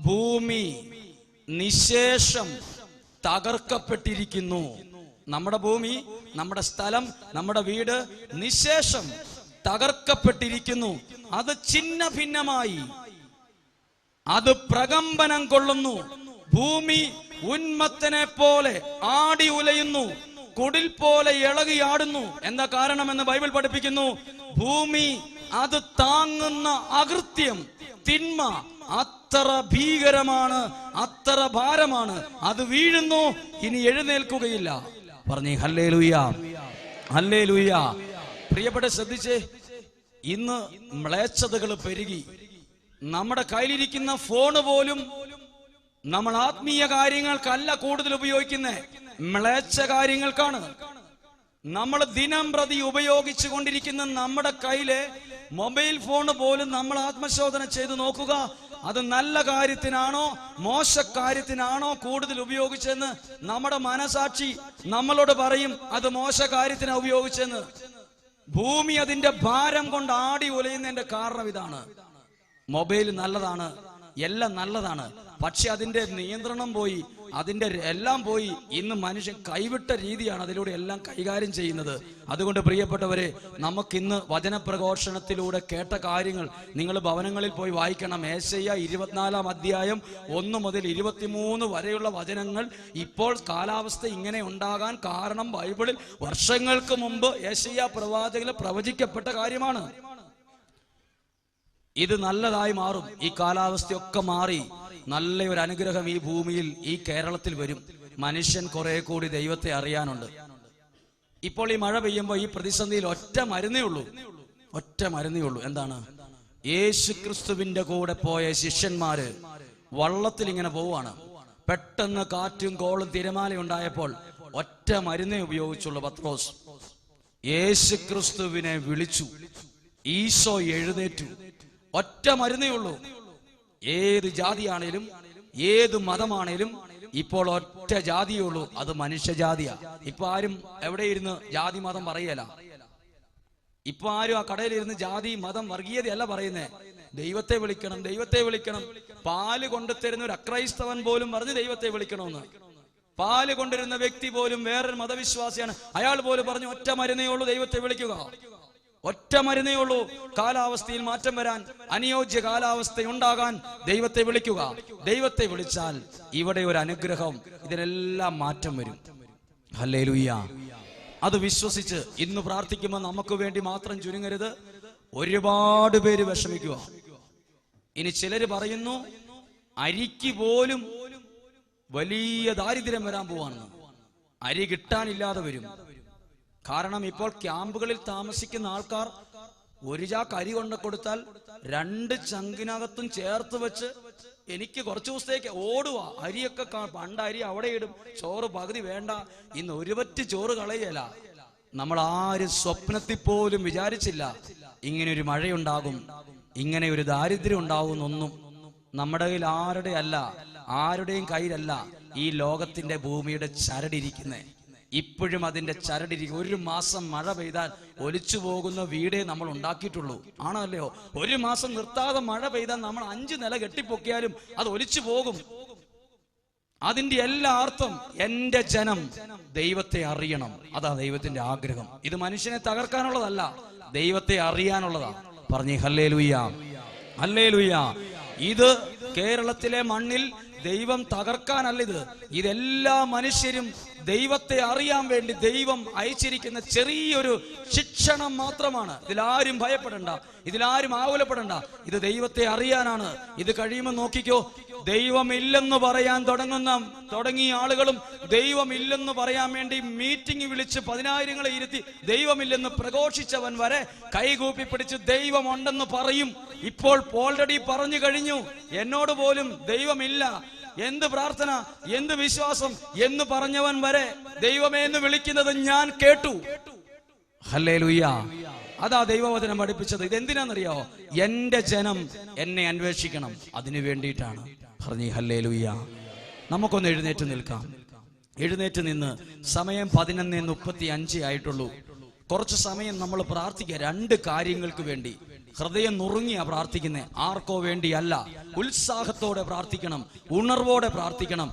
ഭൂമി നിശേഷം തകർക്കപ്പെട്ടിരിക്കുന്നു. നമ്മുടെ ഭൂമി, നമ്മുടെ സ്ഥലം, നമ്മുടെ വീട് നിശേഷം തകർക്കപ്പെട്ടിരിക്കുന്നു. അത് ഛിന്ന ഭിന്നമായി, അത് പ്രകമ്പനം കൊള്ളുന്നു. ഭൂമി ഉന്മത്തനെ പോലെ ആടി ഉലയുന്നു, കുടിൽ പോലെ ഇളകിയാടുന്നു. എന്താ കാരണമെന്ന് ബൈബിൾ പഠിപ്പിക്കുന്നു. ഭൂമി അത് താങ്ങുന്ന അകൃത്യം, തിന്മ അത്ര ഭീകരമാണ്, അത്ര ഭാരമാണ്. അത് വീഴുന്നു, ഇനി എഴുന്നേൽക്കുകയില്ല. പറഞ്ഞേ ഹല്ലേലൂയ, ഹല്ലേലൂയ. പ്രിയപ്പെട്ട ശ്രദ്ധിച്ചേ, ഇന്ന് മ്ലേച്ഛതകൾ പെരുകി. നമ്മുടെ കയ്യിലിരിക്കുന്ന ഫോണ് പോലും നമ്മൾ ആത്മീയ കാര്യങ്ങൾക്കല്ല കൂടുതൽ ഉപയോഗിക്കുന്നത്, മ്ലേച്ഛ കാര്യങ്ങൾക്കാണ്. നമ്മൾ ദിനം പ്രതി ഉപയോഗിച്ചു കൊണ്ടിരിക്കുന്ന നമ്മുടെ കയ്യിലെ മൊബൈൽ ഫോൺ പോലും നമ്മൾ ആത്മശോധന ചെയ്ത് നോക്കുക. അത് നല്ല കാര്യത്തിനാണോ മോശക്കാര്യത്തിനാണോ കൂടുതൽ ഉപയോഗിച്ചെന്ന് നമ്മുടെ മനസാക്ഷി നമ്മളോട് പറയും. അത് മോശകാര്യത്തിനാണ് ഉപയോഗിച്ചെന്ന്. ഭൂമി അതിന്റെ ഭാരം കൊണ്ട് ആടി ഉലയുന്നതിന്റെ കാരണം ഇതാണ്. മൊബൈൽ നല്ലതാണ്, എല്ലാം നല്ലതാണ്, പക്ഷെ അതിന്റെ നിയന്ത്രണം പോയി, അതിന്റെ എല്ലാം പോയി. ഇന്ന് മനുഷ്യൻ കൈവിട്ട രീതിയാണ് അതിലൂടെ എല്ലാം കൈകാര്യം ചെയ്യുന്നത്. അതുകൊണ്ട് പ്രിയപ്പെട്ടവരെ, നമുക്കിന്ന് വചനപ്രഘോഷണത്തിലൂടെ കേട്ട കാര്യങ്ങൾ നിങ്ങൾ ഭവനങ്ങളിൽ പോയി വായിക്കണം. ഏശയ്യ 24-ാം അധ്യായം 1 മുതൽ 23 വരെയുള്ള വചനങ്ങൾ. ഇപ്പോൾ കാലാവസ്ഥ ഇങ്ങനെ ഉണ്ടാകാൻ കാരണം ബൈബിളിൽ വർഷങ്ങൾക്ക് മുമ്പ് ഏശയ്യ പ്രവാചകന് പ്രവചിക്കപ്പെട്ട കാര്യമാണ്. ഇത് നല്ലതായി മാറും. ഈ കാലാവസ്ഥയൊക്കെ മാറി നല്ലൊരു അനുഗ്രഹം ഈ ഭൂമിയിൽ, ഈ കേരളത്തിൽ വരും. മനുഷ്യൻ കുറെ കൂടി ദൈവത്തെ അറിയാനുണ്ട്. ഇപ്പോൾ ഈ മഴ പെയ്യുമ്പോൾ ഈ പ്രതിസന്ധിയിൽ ഒറ്റ മരുന്നേ ഉള്ളൂ. എന്താണ്? യേശു ക്രിസ്തുവിന്റെ കൂടെ പോയ ശിഷ്യന്മാര് വള്ളത്തിൽ ഇങ്ങനെ പോവാണ്. പെട്ടെന്ന് കാറ്റും കോളും തിരമാല ഉണ്ടായപ്പോൾ ഒറ്റ മരുന്നേ ഉപയോഗിച്ചുള്ളൂ. പത്രോസ് യേശു ക്രിസ്തുവിനെ വിളിച്ചു, ഈശോ എഴുന്നേറ്റു. ഒറ്റ മരുന്നേ ഉള്ളൂ. ഏത് ജാതിയാണേലും ഏത് മതമാണേലും ഇപ്പോൾ ഒറ്റ ജാതിയേ ഉള്ളൂ, അത് മനുഷ്യജാതിയാ. ഇപ്പൊ ആരും എവിടെ ഇരുന്ന് ജാതി മതം പറയല. ഇപ്പൊ ആരും ആ കടയിലിരുന്ന് ജാതി മതം വർഗീയതയല്ല പറയുന്നേ. ദൈവത്തെ വിളിക്കണം, ദൈവത്തെ വിളിക്കണം. പാല് കൊണ്ടുതരുന്ന ഒരു അക്രൈസ്തവൻ പോലും പറഞ്ഞ് ദൈവത്തെ വിളിക്കണമെന്ന്. പാല് കൊണ്ടിരുന്ന വ്യക്തി പോലും വേറൊരു മതവിശ്വാസിയാണ്, അയാൾ പോലും പറഞ്ഞു ഒറ്റ മരുന്നേ ഉള്ളൂ, ദൈവത്തെ വിളിക്കുക. ഒറ്റ മരുന്നേ ഉള്ളൂ. കാലാവസ്ഥയിൽ മാറ്റം വരാൻ, അനുയോജ്യ കാലാവസ്ഥ ഉണ്ടാകാൻ ദൈവത്തെ വിളിക്കുക. ദൈവത്തെ വിളിച്ചാൽ ഇവിടെ ഒരു അനുഗ്രഹം, ഇതിനെല്ലാം മാറ്റം വരും. ഹല്ലേലൂയ. അത് വിശ്വസിച്ച് ഇന്ന് പ്രാർത്ഥിക്കുമ്പോൾ നമുക്ക് വേണ്ടി മാത്രം ചുരുങ്ങരുത്. ഒരുപാട് പേര് വിഷമിക്കുക. ഇനി ചിലര് പറയുന്നു അരിക്ക് പോലും വലിയ ദാരിദ്ര്യം വരാൻ പോവാണെന്ന്. അരി കിട്ടാനില്ലാതെ വരും. കാരണം ഇപ്പോൾ ക്യാമ്പുകളിൽ താമസിക്കുന്ന ആൾക്കാർ ഒരു ചാക്ക് അരി കൊണ്ട് കൊടുത്താൽ 2 ചങ്കിനകത്തും ചേർത്ത് വെച്ച് എനിക്ക് കുറച്ചു ദിവസത്തേക്ക് ഓടുക. അരിയൊക്കെ പണ്ട് അരി അവിടെ ഇടും, ചോറ് പകുതി വേണ്ട. ഇന്ന് ഒരു പറ്റ് ചോറ് കളയല. നമ്മൾ ആരും സ്വപ്നത്തിൽ പോലും വിചാരിച്ചില്ല ഇങ്ങനെയൊരു മഴയുണ്ടാകും, ഇങ്ങനെ ഒരു ദാരിദ്ര്യം ഉണ്ടാവുന്നൊന്നും. നമ്മുടെ കയ്യിൽ ആരുടെയും കയ്യിലല്ല ഈ ലോകത്തിന്റെ ഭൂമിയുടെ ചരടിരിക്കുന്നേ. ഇപ്പോഴും അതിന്റെ ചരടിരിക്കും. 1 മാസം മഴ പെയ്താൽ ഒലിച്ചു പോകുന്ന വീടേ നമ്മൾ ഉണ്ടാക്കിയിട്ടുള്ളൂ. ആണല്ലോ? 1 മാസം നിർത്താതെ മഴ പെയ്താൽ നമ്മൾ 5 നില കെട്ടിപ്പൊക്കിയാലും അത് ഒലിച്ചു പോകും. അതിന്റെ എല്ലാ അർത്ഥം എന്റെ ജനം ദൈവത്തെ അറിയണം. അതാ ദൈവത്തിന്റെ ആഗ്രഹം. ഇത് മനുഷ്യനെ തകർക്കാനുള്ളതല്ല, ദൈവത്തെ അറിയാനുള്ളതാ. പറഞ്ഞേ ഹല്ലേലൂയ, ഹല്ലേലൂയ. ഇത് കേരളത്തിലെ മണ്ണിൽ ദൈവം തകർക്കാനല്ല, ഇതെല്ലാ മനുഷ്യരും ദൈവത്തെ അറിയാൻ വേണ്ടി ദൈവം അയച്ചിരിക്കുന്ന ചെറിയൊരു ശിക്ഷണം മാത്രമാണ്. ഇതിലാരും ഭയപ്പെടണ്ട, ഇതിലാരും ആകുലപ്പെടണ്ട. ഇത് ദൈവത്തെ അറിയാനാണ്. ഇത് കഴിയുമ്പോൾ നോക്കിക്കോ, ദൈവമില്ലെന്ന് പറയാൻ തുടങ്ങിയ ആളുകളും ദൈവമില്ലെന്ന് പറയാൻ വേണ്ടി മീറ്റിംഗ് വിളിച്ച് 10,000-ങ്ങളെ ഇരുത്തി ദൈവമില്ലെന്ന് പ്രഘോഷിച്ചവൻ വരെ കൈകൂപ്പി പിടിച്ച് ദൈവമുണ്ടെന്ന് പറയും. ഇപ്പോൾ ഓൾറെഡി പറഞ്ഞു കഴിഞ്ഞു, എന്നോട് പോലും ദൈവമില്ല, എന്ത് പ്രാർത്ഥന, എന്ത് വിശ്വാസം എന്ന് പറഞ്ഞവൻ വരെ ദൈവമേ എന്ന് വിളിക്കുന്നത് ഞാൻ കേട്ടു. ഹല്ലേലൂയ. അതാ ദൈവവചനം പഠിപ്പിച്ചത്. ഇതെന്തിനാണെന്നറിയാവോ? എന്റെ ജനം എന്നെ അന്വേഷിക്കണം, അതിനു വേണ്ടിയിട്ടാണ്. പറഞ്ഞേ ഹല്ലേലൂയ. നമുക്കൊന്ന് എഴുന്നേറ്റ് നിൽക്കാം. എഴുന്നേറ്റ് നിന്ന് സമയം 11:35 ആയിട്ടുള്ളൂ. കുറച്ച് സമയം നമ്മൾ പ്രാർത്ഥിക്കുക 2 കാര്യങ്ങൾക്ക് വേണ്ടി. ഹൃദയം നുറുങ്ങിയാ പ്രാർത്ഥിക്കുന്നത്. ആർക്കോ വേണ്ടിയല്ല, ഉത്സാഹത്തോടെ പ്രാർത്ഥിക്കണം, ഉണർവോടെ പ്രാർത്ഥിക്കണം.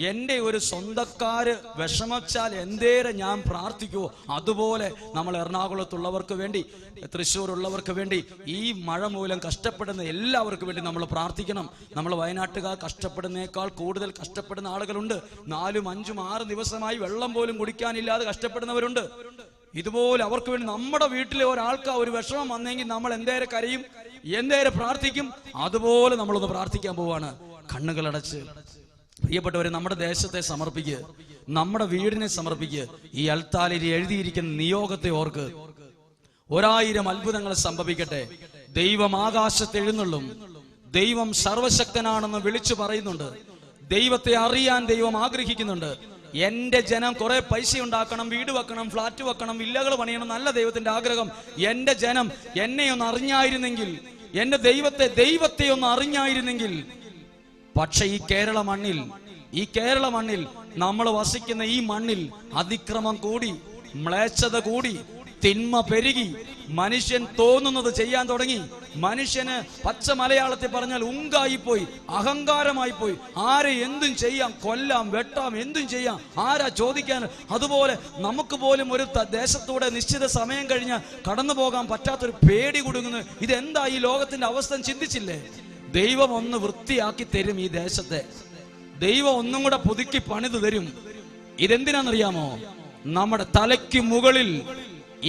എൻ്റെ ഒരു സ്വന്തക്കാര് വിഷമിച്ചാൽ എന്തേരെ ഞാൻ പ്രാർത്ഥിക്കുവോ അതുപോലെ നമ്മൾ എറണാകുളത്തുള്ളവർക്ക് വേണ്ടി, തൃശ്ശൂരുള്ളവർക്ക് വേണ്ടി, ഈ മഴ മൂലം കഷ്ടപ്പെടുന്ന എല്ലാവർക്കും വേണ്ടി നമ്മൾ പ്രാർത്ഥിക്കണം. നമ്മൾ വയനാട്ടുകാർ കഷ്ടപ്പെടുന്നേക്കാൾ കൂടുതൽ കഷ്ടപ്പെടുന്ന ആളുകളുണ്ട്. 4, 5, 6 ദിവസമായി വെള്ളം പോലും കുടിക്കാനില്ലാതെ കഷ്ടപ്പെടുന്നവരുണ്ട്. ഇതുപോലെ അവർക്ക് വേണ്ടി നമ്മുടെ വീട്ടിലെ ഒരാൾക്ക് ഒരു വിഷമം വന്നെങ്കിൽ നമ്മൾ എന്തേരെ കരയും, എന്തേരെ പ്രാർത്ഥിക്കും, അതുപോലെ നമ്മളൊന്ന് പ്രാർത്ഥിക്കാൻ പോവാണ്. കണ്ണുകളടച്ച് പ്രിയപ്പെട്ടവരെ, നമ്മുടെ ദേശത്തെ സമർപ്പിക്കുക, നമ്മുടെ വീടിനെ സമർപ്പിക്കുക. ഈ അൽത്താലിൽ എഴുതിയിരിക്കുന്ന നിയോഗത്തെ ഓർക്ക്. 1000 അത്ഭുതങ്ങൾ സംഭവിക്കട്ടെ. ദൈവം ആകാശത്ത് എഴുന്നള്ളും. ദൈവം സർവശക്തനാണെന്ന് വിളിച്ചു പറയുന്നുണ്ട്. ദൈവത്തെ അറിയാൻ ദൈവം ആഗ്രഹിക്കുന്നുണ്ട്. എന്റെ ജനം കുറെ പൈസ ഉണ്ടാക്കണം, വീട് വെക്കണം, ഫ്ലാറ്റ് വെക്കണം, വില്ലകൾ പണിയണം, നല്ല ദൈവത്തിന്റെ ആഗ്രഹം. എന്റെ ജനം എന്നെ ഒന്ന് അറിഞ്ഞായിരുന്നെങ്കിൽ, എന്റെ ദൈവത്തെ ഒന്ന് അറിഞ്ഞായിരുന്നെങ്കിൽ. പക്ഷെ ഈ കേരള മണ്ണിൽ നമ്മൾ വസിക്കുന്ന ഈ മണ്ണിൽ അതിക്രമം കൂടി, മ്ലേച്ഛത കൂടി, തിന്മ പെരുകി, മനുഷ്യൻ തോന്നുന്നത് ചെയ്യാൻ തുടങ്ങി. മനുഷ്യന് പച്ച മലയാളത്തിൽ പറഞ്ഞാൽ ഉങ്കായിപ്പോയി, അഹങ്കാരമായി പോയി. ആരെ എന്തും ചെയ്യാം, കൊല്ലാം, വെട്ടാം, എന്തും ചെയ്യാം. ആരാ ചോദിക്കാൻ? അതുപോലെ നമുക്ക് പോലും ഒരു ദേശത്തൂടെ നിശ്ചിത സമയം കഴിഞ്ഞാൽ കടന്നു പോകാൻ പറ്റാത്തൊരു പേടി കൊടുക്കുന്നു. ഇതെന്താ ഈ ലോകത്തിന്റെ അവസ്ഥ ചിന്തിച്ചില്ലേ? ദൈവം ഒന്ന് വൃത്തിയാക്കി തരും ഈ ദേശത്തെ. ദൈവം ഒന്നും കൂടെ പുതുക്കി പണിത് തരും. ഇതെന്തിനാണെന്നറിയാമോ? നമ്മുടെ തലയ്ക്ക് മുകളിൽ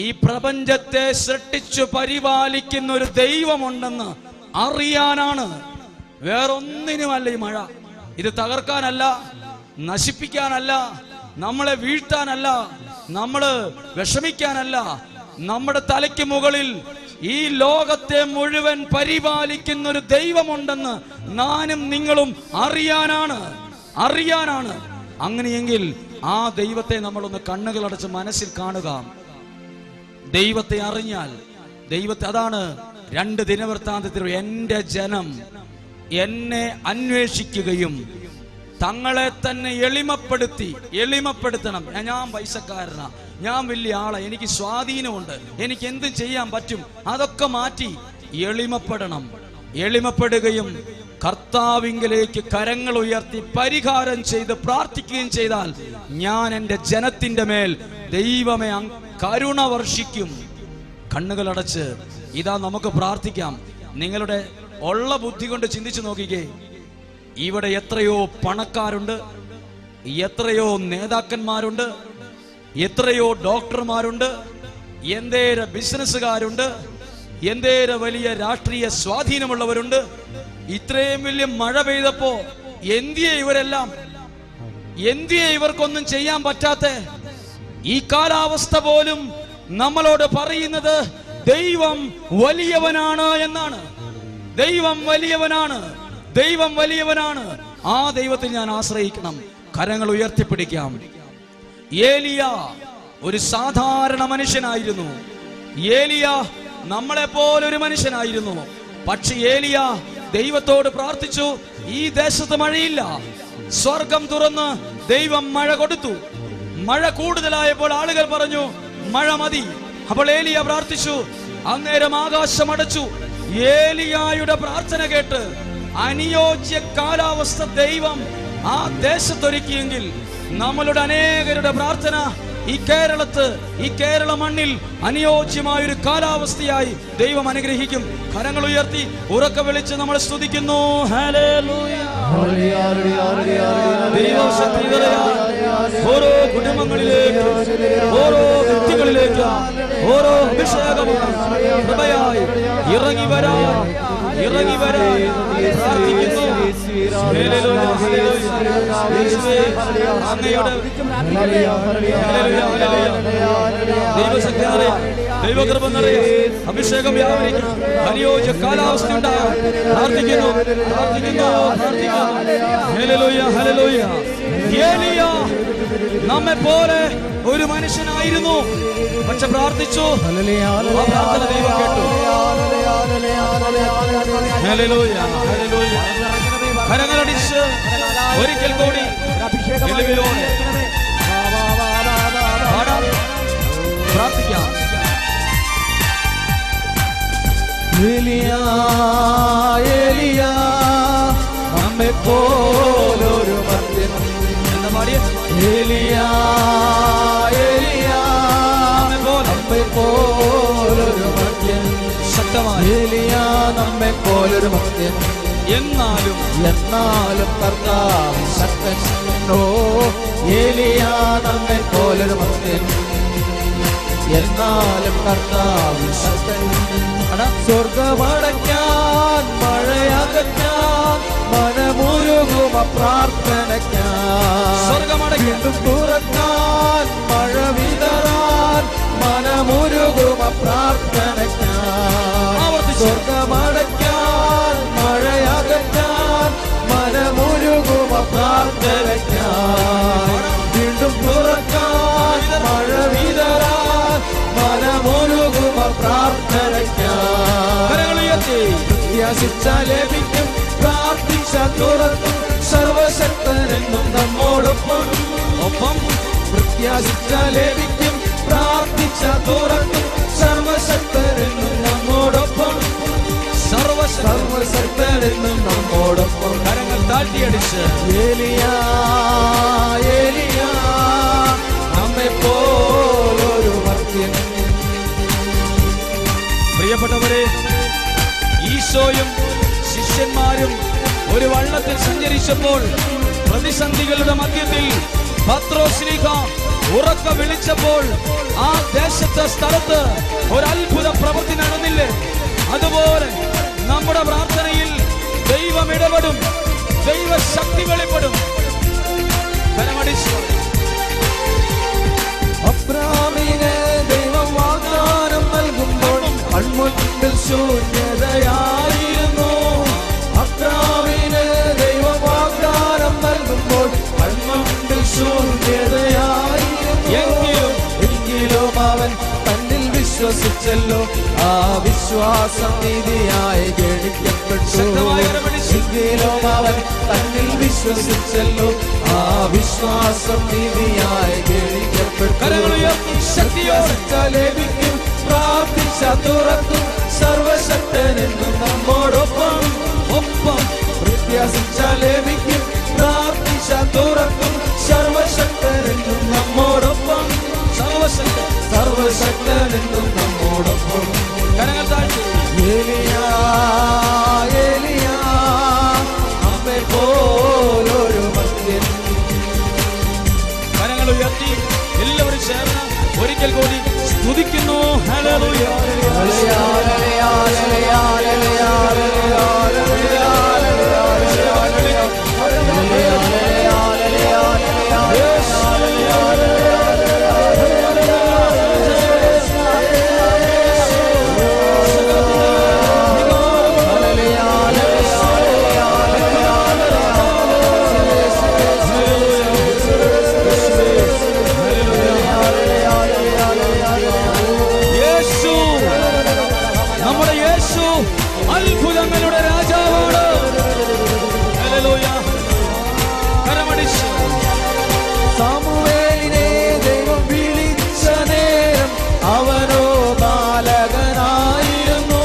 ഈ പ്രപഞ്ചത്തെ സൃഷ്ടിച്ചു പരിപാലിക്കുന്ന ഒരു ദൈവമുണ്ടെന്ന് അറിയാനാണ്. വേറൊന്നിനുമല്ല ഈ മഴ. ഇത് തകർക്കാനല്ല, നശിപ്പിക്കാനല്ല, നമ്മളെ വീഴ്ത്താനല്ല, നമ്മള് വിഷമിക്കാനല്ല. നമ്മുടെ തലയ്ക്ക് മുകളിൽ ഈ ലോകത്തെ മുഴുവൻ പരിപാലിക്കുന്ന ഒരു ദൈവമുണ്ടെന്ന് നാനും നിങ്ങളും അറിയാനാണ്. അങ്ങനെയെങ്കിൽ ആ ദൈവത്തെ നമ്മളൊന്ന് കണ്ണുകളടച്ച് മനസ്സിൽ കാണുക. ദൈവത്തെ അറിഞ്ഞാൽ, അതാണ് 2 ദിനവൃത്താന്തത്തിൽ എന്റെ ജനം എന്നെ അന്വേഷിക്കുകയും തങ്ങളെ തന്നെ എളിമപ്പെടുത്തണം. ഞാൻ പൈസക്കാരനാ, ഞാൻ വലിയ ആളാ, എനിക്ക് സ്വാധീനമുണ്ട്, എനിക്ക് എന്തും ചെയ്യാൻ പറ്റും, അതൊക്കെ മാറ്റി എളിമപ്പെടുകയും കർത്താവിങ്കലേക്ക് കരങ്ങൾ ഉയർത്തി പരിഹാരം ചെയ്ത് പ്രാർത്ഥിക്കുകയും ചെയ്താൽ ഞാൻ എൻ്റെ ജനത്തിന്റെ മേൽ ദൈവമേ കരുണ വർഷിക്കും. കണ്ണുകളടച്ച് ഇതാ നമുക്ക് പ്രാർത്ഥിക്കാം. നിങ്ങളുടെ ഉള്ള ബുദ്ധി കൊണ്ട് ചിന്തിച്ചു നോക്കിക്കേ. ഇവിടെ എത്രയോ പണക്കാരുണ്ട്, എത്രയോ നേതാക്കന്മാരുണ്ട്, എത്രയോ ഡോക്ടർമാരുണ്ട്, എന്തേറെ ബിസിനസ്സുകാരുണ്ട്, എന്തേറെ വലിയ രാഷ്ട്രീയ സ്വാധീനമുള്ളവരുണ്ട്. ഇത്രയും വലിയ മഴ പെയ്തപ്പോ എന്തിയെ ഇവർക്കൊന്നും ചെയ്യാൻ പറ്റാത്ത ഈ കാലാവസ്ഥ പോലും നമ്മളോട് പറയുന്നത് ദൈവം വലിയവനാണ് എന്നാണ്. ദൈവം വലിയവനാണ്. ആ ദൈവത്തിൽ ഞാൻ ആശ്രയിക്കണം. കരങ്ങൾ ഉയർത്തിപ്പിടിക്കാം. ഏലിയ ഒരു സാധാരണ മനുഷ്യനായിരുന്നു. ഏലിയ നമ്മളെ പോലൊരു മനുഷ്യനായിരുന്നു. പക്ഷെ ഏലിയ ദൈവത്തോട് പ്രാർത്ഥിച്ചു. ഈ ദേശത്ത് മഴയില്ല. സ്വർഗം തുറന്ന് ദൈവം മഴ കൊടുത്തു. മഴ കൂടുതലായപ്പോൾ ആളുകൾ പറഞ്ഞു മഴ മതി. അപ്പോൾ ഏലിയ പ്രാർത്ഥിച്ചു. അന്നേരം ആകാശം അടച്ചു. ഏലിയായുടെ പ്രാർത്ഥന കേട്ട് അനുയോജ്യ കാലാവസ്ഥ ദൈവം ആ ദേശത്തൊരുക്കിയെങ്കിൽ നമ്മളുടെ അനേകരുടെ പ്രാർത്ഥന ഈ കേരള മണ്ണിൽ അനുയോജ്യമായൊരു കാലാവസ്ഥയായി ദൈവം അനുഗ്രഹിക്കും. കരങ്ങൾ ഉയർത്തി ഉറക്കെ വിളിച്ച് നമ്മൾ സ്തുതിക്കുന്നു. ഓരോ കുടുംബങ്ങളിലേക്ക്, ഓരോ വ്യക്തികളിലേക്ക്, ഓരോ അഭിഷേകമായി കൃപയായി ഇറങ്ങി വരാൻ പ്രാർത്ഥിക്കുന്നു. ദൈവകൃപ നിറയെ അഭിഷേകം വ്യാപരിക്കും. അനുയോജ്യ കാലാവസ്ഥ ഉണ്ടാകും. പ്രാർത്ഥിക്കുന്നു. ഏലിയ നമ്മെ പോലെ ഒരു മനുഷ്യനായിരുന്നു. പക്ഷെ പ്രാർത്ഥിച്ചു. പ്രാർത്ഥന ദൈവം കേട്ടു. കരങ്ങളടിച്ച് ഒരിക്കൽ കൂടി പ്രാർത്ഥിക്കാം. ഏലിയാ ഏലിയാ നമ്മെ പോലൊരു മർത്യൻ. എന്താ പാടിയ? ഏലിയാ ഏലിയാ നമ്മെ പോലൊരു മർത്യൻ. ശക്തമായി ഏലിയാ നമ്മെ പോലൊരു മർത്യൻ. എന്നാലും കർത്താവ് ശക്തൻ. ഓ ഏലിയാ നമ്മെ പോലൊരു മർത്യൻ. എന്നാലും കർത്താവ് ശക്തൻ. സ്വർഗമടയ്ക്കാൻ മഴയകറ്റാൻ മനമുരുകുമ പ്രാർത്ഥനയ്ക്കാൻ. വീണ്ടും തുറക്കാൻ മഴ വിതറാൻ മനമുരുകുമ പ്രാർത്ഥനയ്ക്കാൻ. സ്വർഗമടയ്ക്കാൻ മഴയകറ്റാൻ മനമുരുകുമ പ്രാർത്ഥനയ്ക്കാൻ. വീണ്ടും തുറക്കാൻ മഴ വിതറാൻ മനമുരുകുമ പ്രാർത്ഥനയ്ക്കാൻ. പ്രത്യാശിച്ചാൽ ലഭിക്കും, പ്രാർത്ഥിച്ചാൽ തുറക്കും, സർവശക്തനെന്നും നമ്മോടൊപ്പം. പ്രത്യാശിച്ചാൽ ലഭിക്കും, പ്രാർത്ഥിച്ചാൽ തുറക്കും, സർവശക്തനെന്നും നമ്മോടൊപ്പം. സർവശക്തനെന്നും നമ്മോടൊപ്പം. കരങ്ങൾ താഴ്ത്തിയടിച്ച് ഏലിയാ ഏലിയാ നമ്മെ പോലൊരു മർത്യൻ. പ്രിയപ്പെട്ടവരെ, ഈശോയും ശിഷ്യന്മാരും ഒരു വള്ളത്തിൽ സഞ്ചരിച്ചപ്പോൾ പ്രതിസന്ധികളുടെ മധ്യത്തിൽ പത്രോസ്ലീഹ ഉറക്കെ വിളിച്ചപ്പോൾ ആ ദേശത്തെ സ്ഥലത്ത് ഒരു അത്ഭുത പ്രവൃത്തി നടന്നില്ലേ? അതുപോലെ നമ്മുടെ പ്രാർത്ഥനയിൽ ദൈവം ഇടപെടും, ദൈവശക്തി വെളിപ്പെടും. അബ്രാമിനെ ദൈവം വാഗ്ദാനം നൽകുമ്പോൾ കൺമുൻപിൽ ശൂന്യതയായിരുന്നു. അബ്രാമിനെ ദൈവം വാഗ്ദാനം നൽകുമ്പോൾ കൺമുൻപിൽ ശൂന്യതയായിരുന്നു. എങ്കിലും അവൻ തന്നിൽ വിശ്വസിച്ചല്ലോ, ആ വിശ്വാസം നീതിയായി ഗണിക്കപ്പെട്ടു. എങ്കിലും അവൻ തന്നിൽ വിശ്വസിച്ചല്ലോ, ആ വിശ്വാസം നീതിയായി ഗണിക്കപ്പെട്ടു. ലഭിക്കും, പ്രാർത്ഥിച്ച തുറക്കും, സർവശക്തനെന്നും നമ്മോടൊപ്പം. പ്രത്യാശിച്ച ലഭിക്കും, പ്രാർത്ഥിച്ച തുറക്കും, സർവശക്തനെന്നും നമ്മോടൊപ്പം. സർവശക്തനെന്നും നമ്മോടൊപ്പം. ഏലിയാ ഏലിയാ നമ്മെ പോലൊരു മർത്യൻ. കരങ്ങൾ ഉയർത്തി എല്ലാവരും ചേർന്ന് ഒരിക്കൽ കൂടി സ്തുതിക്കുന്നു. ഹല്ലേലൂയ. അത്ഭുതങ്ങളുടെ രാജാവാണ്. ഹല്ലേലൂയ. കരമടിച്ച് സാമുവേലിനെ ദൈവം വിളിച്ച നേരം അവനോ ബാലകനായിരുന്നു.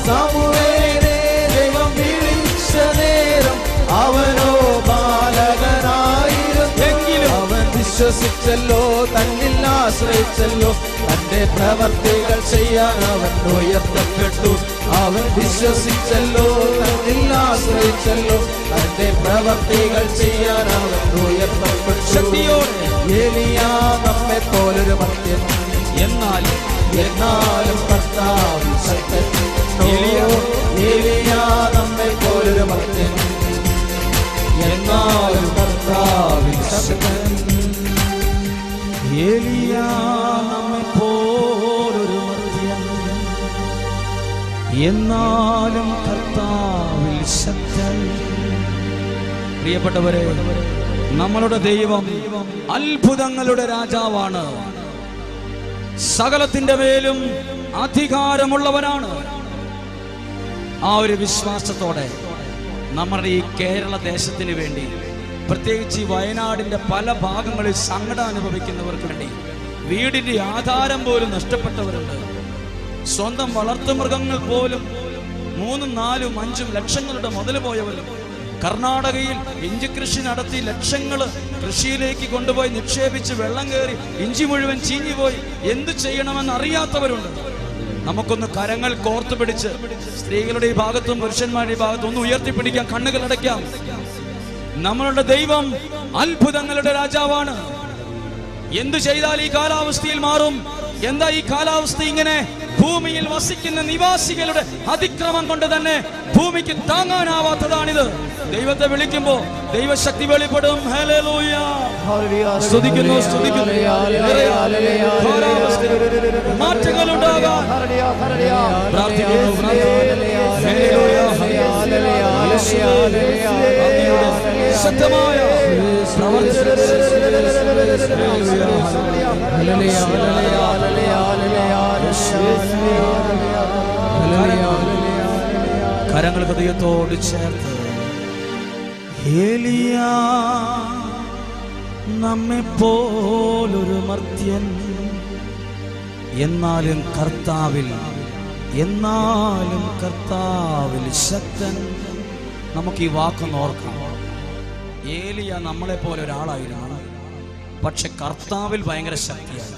സാമുവേലിനെ ദൈവം വിളിച്ച നേരം അവനോ ബാലകനായിരുന്നു. എങ്കിലും അവൻ വിശ്വസിച്ചല്ലോ, തന്നിൽ ആശ്രയിച്ചല്ലോ, തന്റെ പ്രവർത്തികൾ ചെയ്യാൻ അവൻ ഉയർത്തപ്പെട്ടു. അവൻ വിശ്വസിച്ചല്ലോ, തന്നിൽ ആശ്രയിച്ചല്ലോ, തന്റെ പ്രവർത്തികൾ ചെയ്യാൻ അവൻ ഉയർത്തപ്പെട്ടു. ഏലിയാ നമ്മെ പോലൊരു മർത്യൻ. എന്നാലും കർത്താവ് ശക്തൻ. ഏലിയാ നമ്മെ പോലൊരു മർത്യൻ. എന്നാലും കർത്താവ് ശക്തൻ. ഏലിയാ നമ്മെ പോലൊരു മർത്യൻ, എന്നാലും കർത്താവിൽ ശക്തൻ. പ്രിയപ്പെട്ടവരെ, നമ്മളുടെ ദൈവം അത്ഭുതങ്ങളുടെ രാജാവാണ്. സകലത്തിന്റെ മേലും അധികാരമുള്ളവനാണ്. ആ ഒരു വിശ്വാസത്തോടെ നമ്മുടെ ഈ കേരള ദേശത്തിന് വേണ്ടി, പ്രത്യേകിച്ച് ഈ വയനാടിന്റെ പല ഭാഗങ്ങളിൽ സങ്കടം അനുഭവിക്കുന്നവർക്ക് വേണ്ടി, വീടിന്റെ ആധാരം പോലും നഷ്ടപ്പെട്ടവരുണ്ട്. സ്വന്തം വളർത്തുമൃഗങ്ങൾ പോലും 3, 4, 5 ലക്ഷങ്ങളുടെ മുതൽ പോയവരും, കർണാടകയിൽ ഇഞ്ചി കൃഷി നടത്തി ലക്ഷങ്ങൾ കൃഷിയിലേക്ക് കൊണ്ടുപോയി നിക്ഷേപിച്ച് വെള്ളം കയറി ഇഞ്ചി മുഴുവൻ ചീഞ്ഞുപോയി എന്ത് ചെയ്യണമെന്ന് അറിയാത്തവരുണ്ട്. നമുക്കൊന്ന് കരങ്ങൾ കോർത്തു പിടിച്ച് സ്ത്രീകളുടെ ഈ ഭാഗത്തും പുരുഷന്മാരുടെ ഈ ഭാഗത്തും ഒന്ന് ഉയർത്തിപ്പിടിക്കാം, കണ്ണുകൾ അടയ്ക്കാം. നമ്മളുടെ ദൈവം അത്ഭുതങ്ങളുടെ രാജാവാണ്. എന്തു ചെയ്താൽ ഈ കാലാവസ്ഥയിൽ മാറും? എന്താ ഈ കാലാവസ്ഥ ഇങ്ങനെ? ഭൂമിയിൽ വസിക്കുന്ന നിവാസികളുടെ അതിക്രമം കൊണ്ട് തന്നെ ഭൂമിക്ക് താങ്ങാനാവാത്തതാണിത്. ദൈവത്തെ വിളിക്കുമ്പോ ദൈവശക്തി വെളിപ്പെടും. ഹല്ലേലൂയ. സ്തുതിക്കുന്നു, സ്തുതിക്കുന്നു. മാറ്റങ്ങൾ ഉണ്ടാകാം. പ്രാർത്ഥിക്കുന്നു, ശക്തമായ കരങ്ങൾ ഹൃദയത്തോട് ചേർത്ത് ഏലിയ നമ്മെ പോലൊരു മർത്യൻ, എന്നാലും കർത്താവിൽ ശക്തൻ. നമുക്ക് ഈ വാക്കൊന്ന് ഓർക്കാം. ഏലിയ നമ്മളെ പോലെ ഒരാളായിരുന്നു, പക്ഷെ കർത്താവിൽ ഭയങ്കര ശക്തിയാണ്.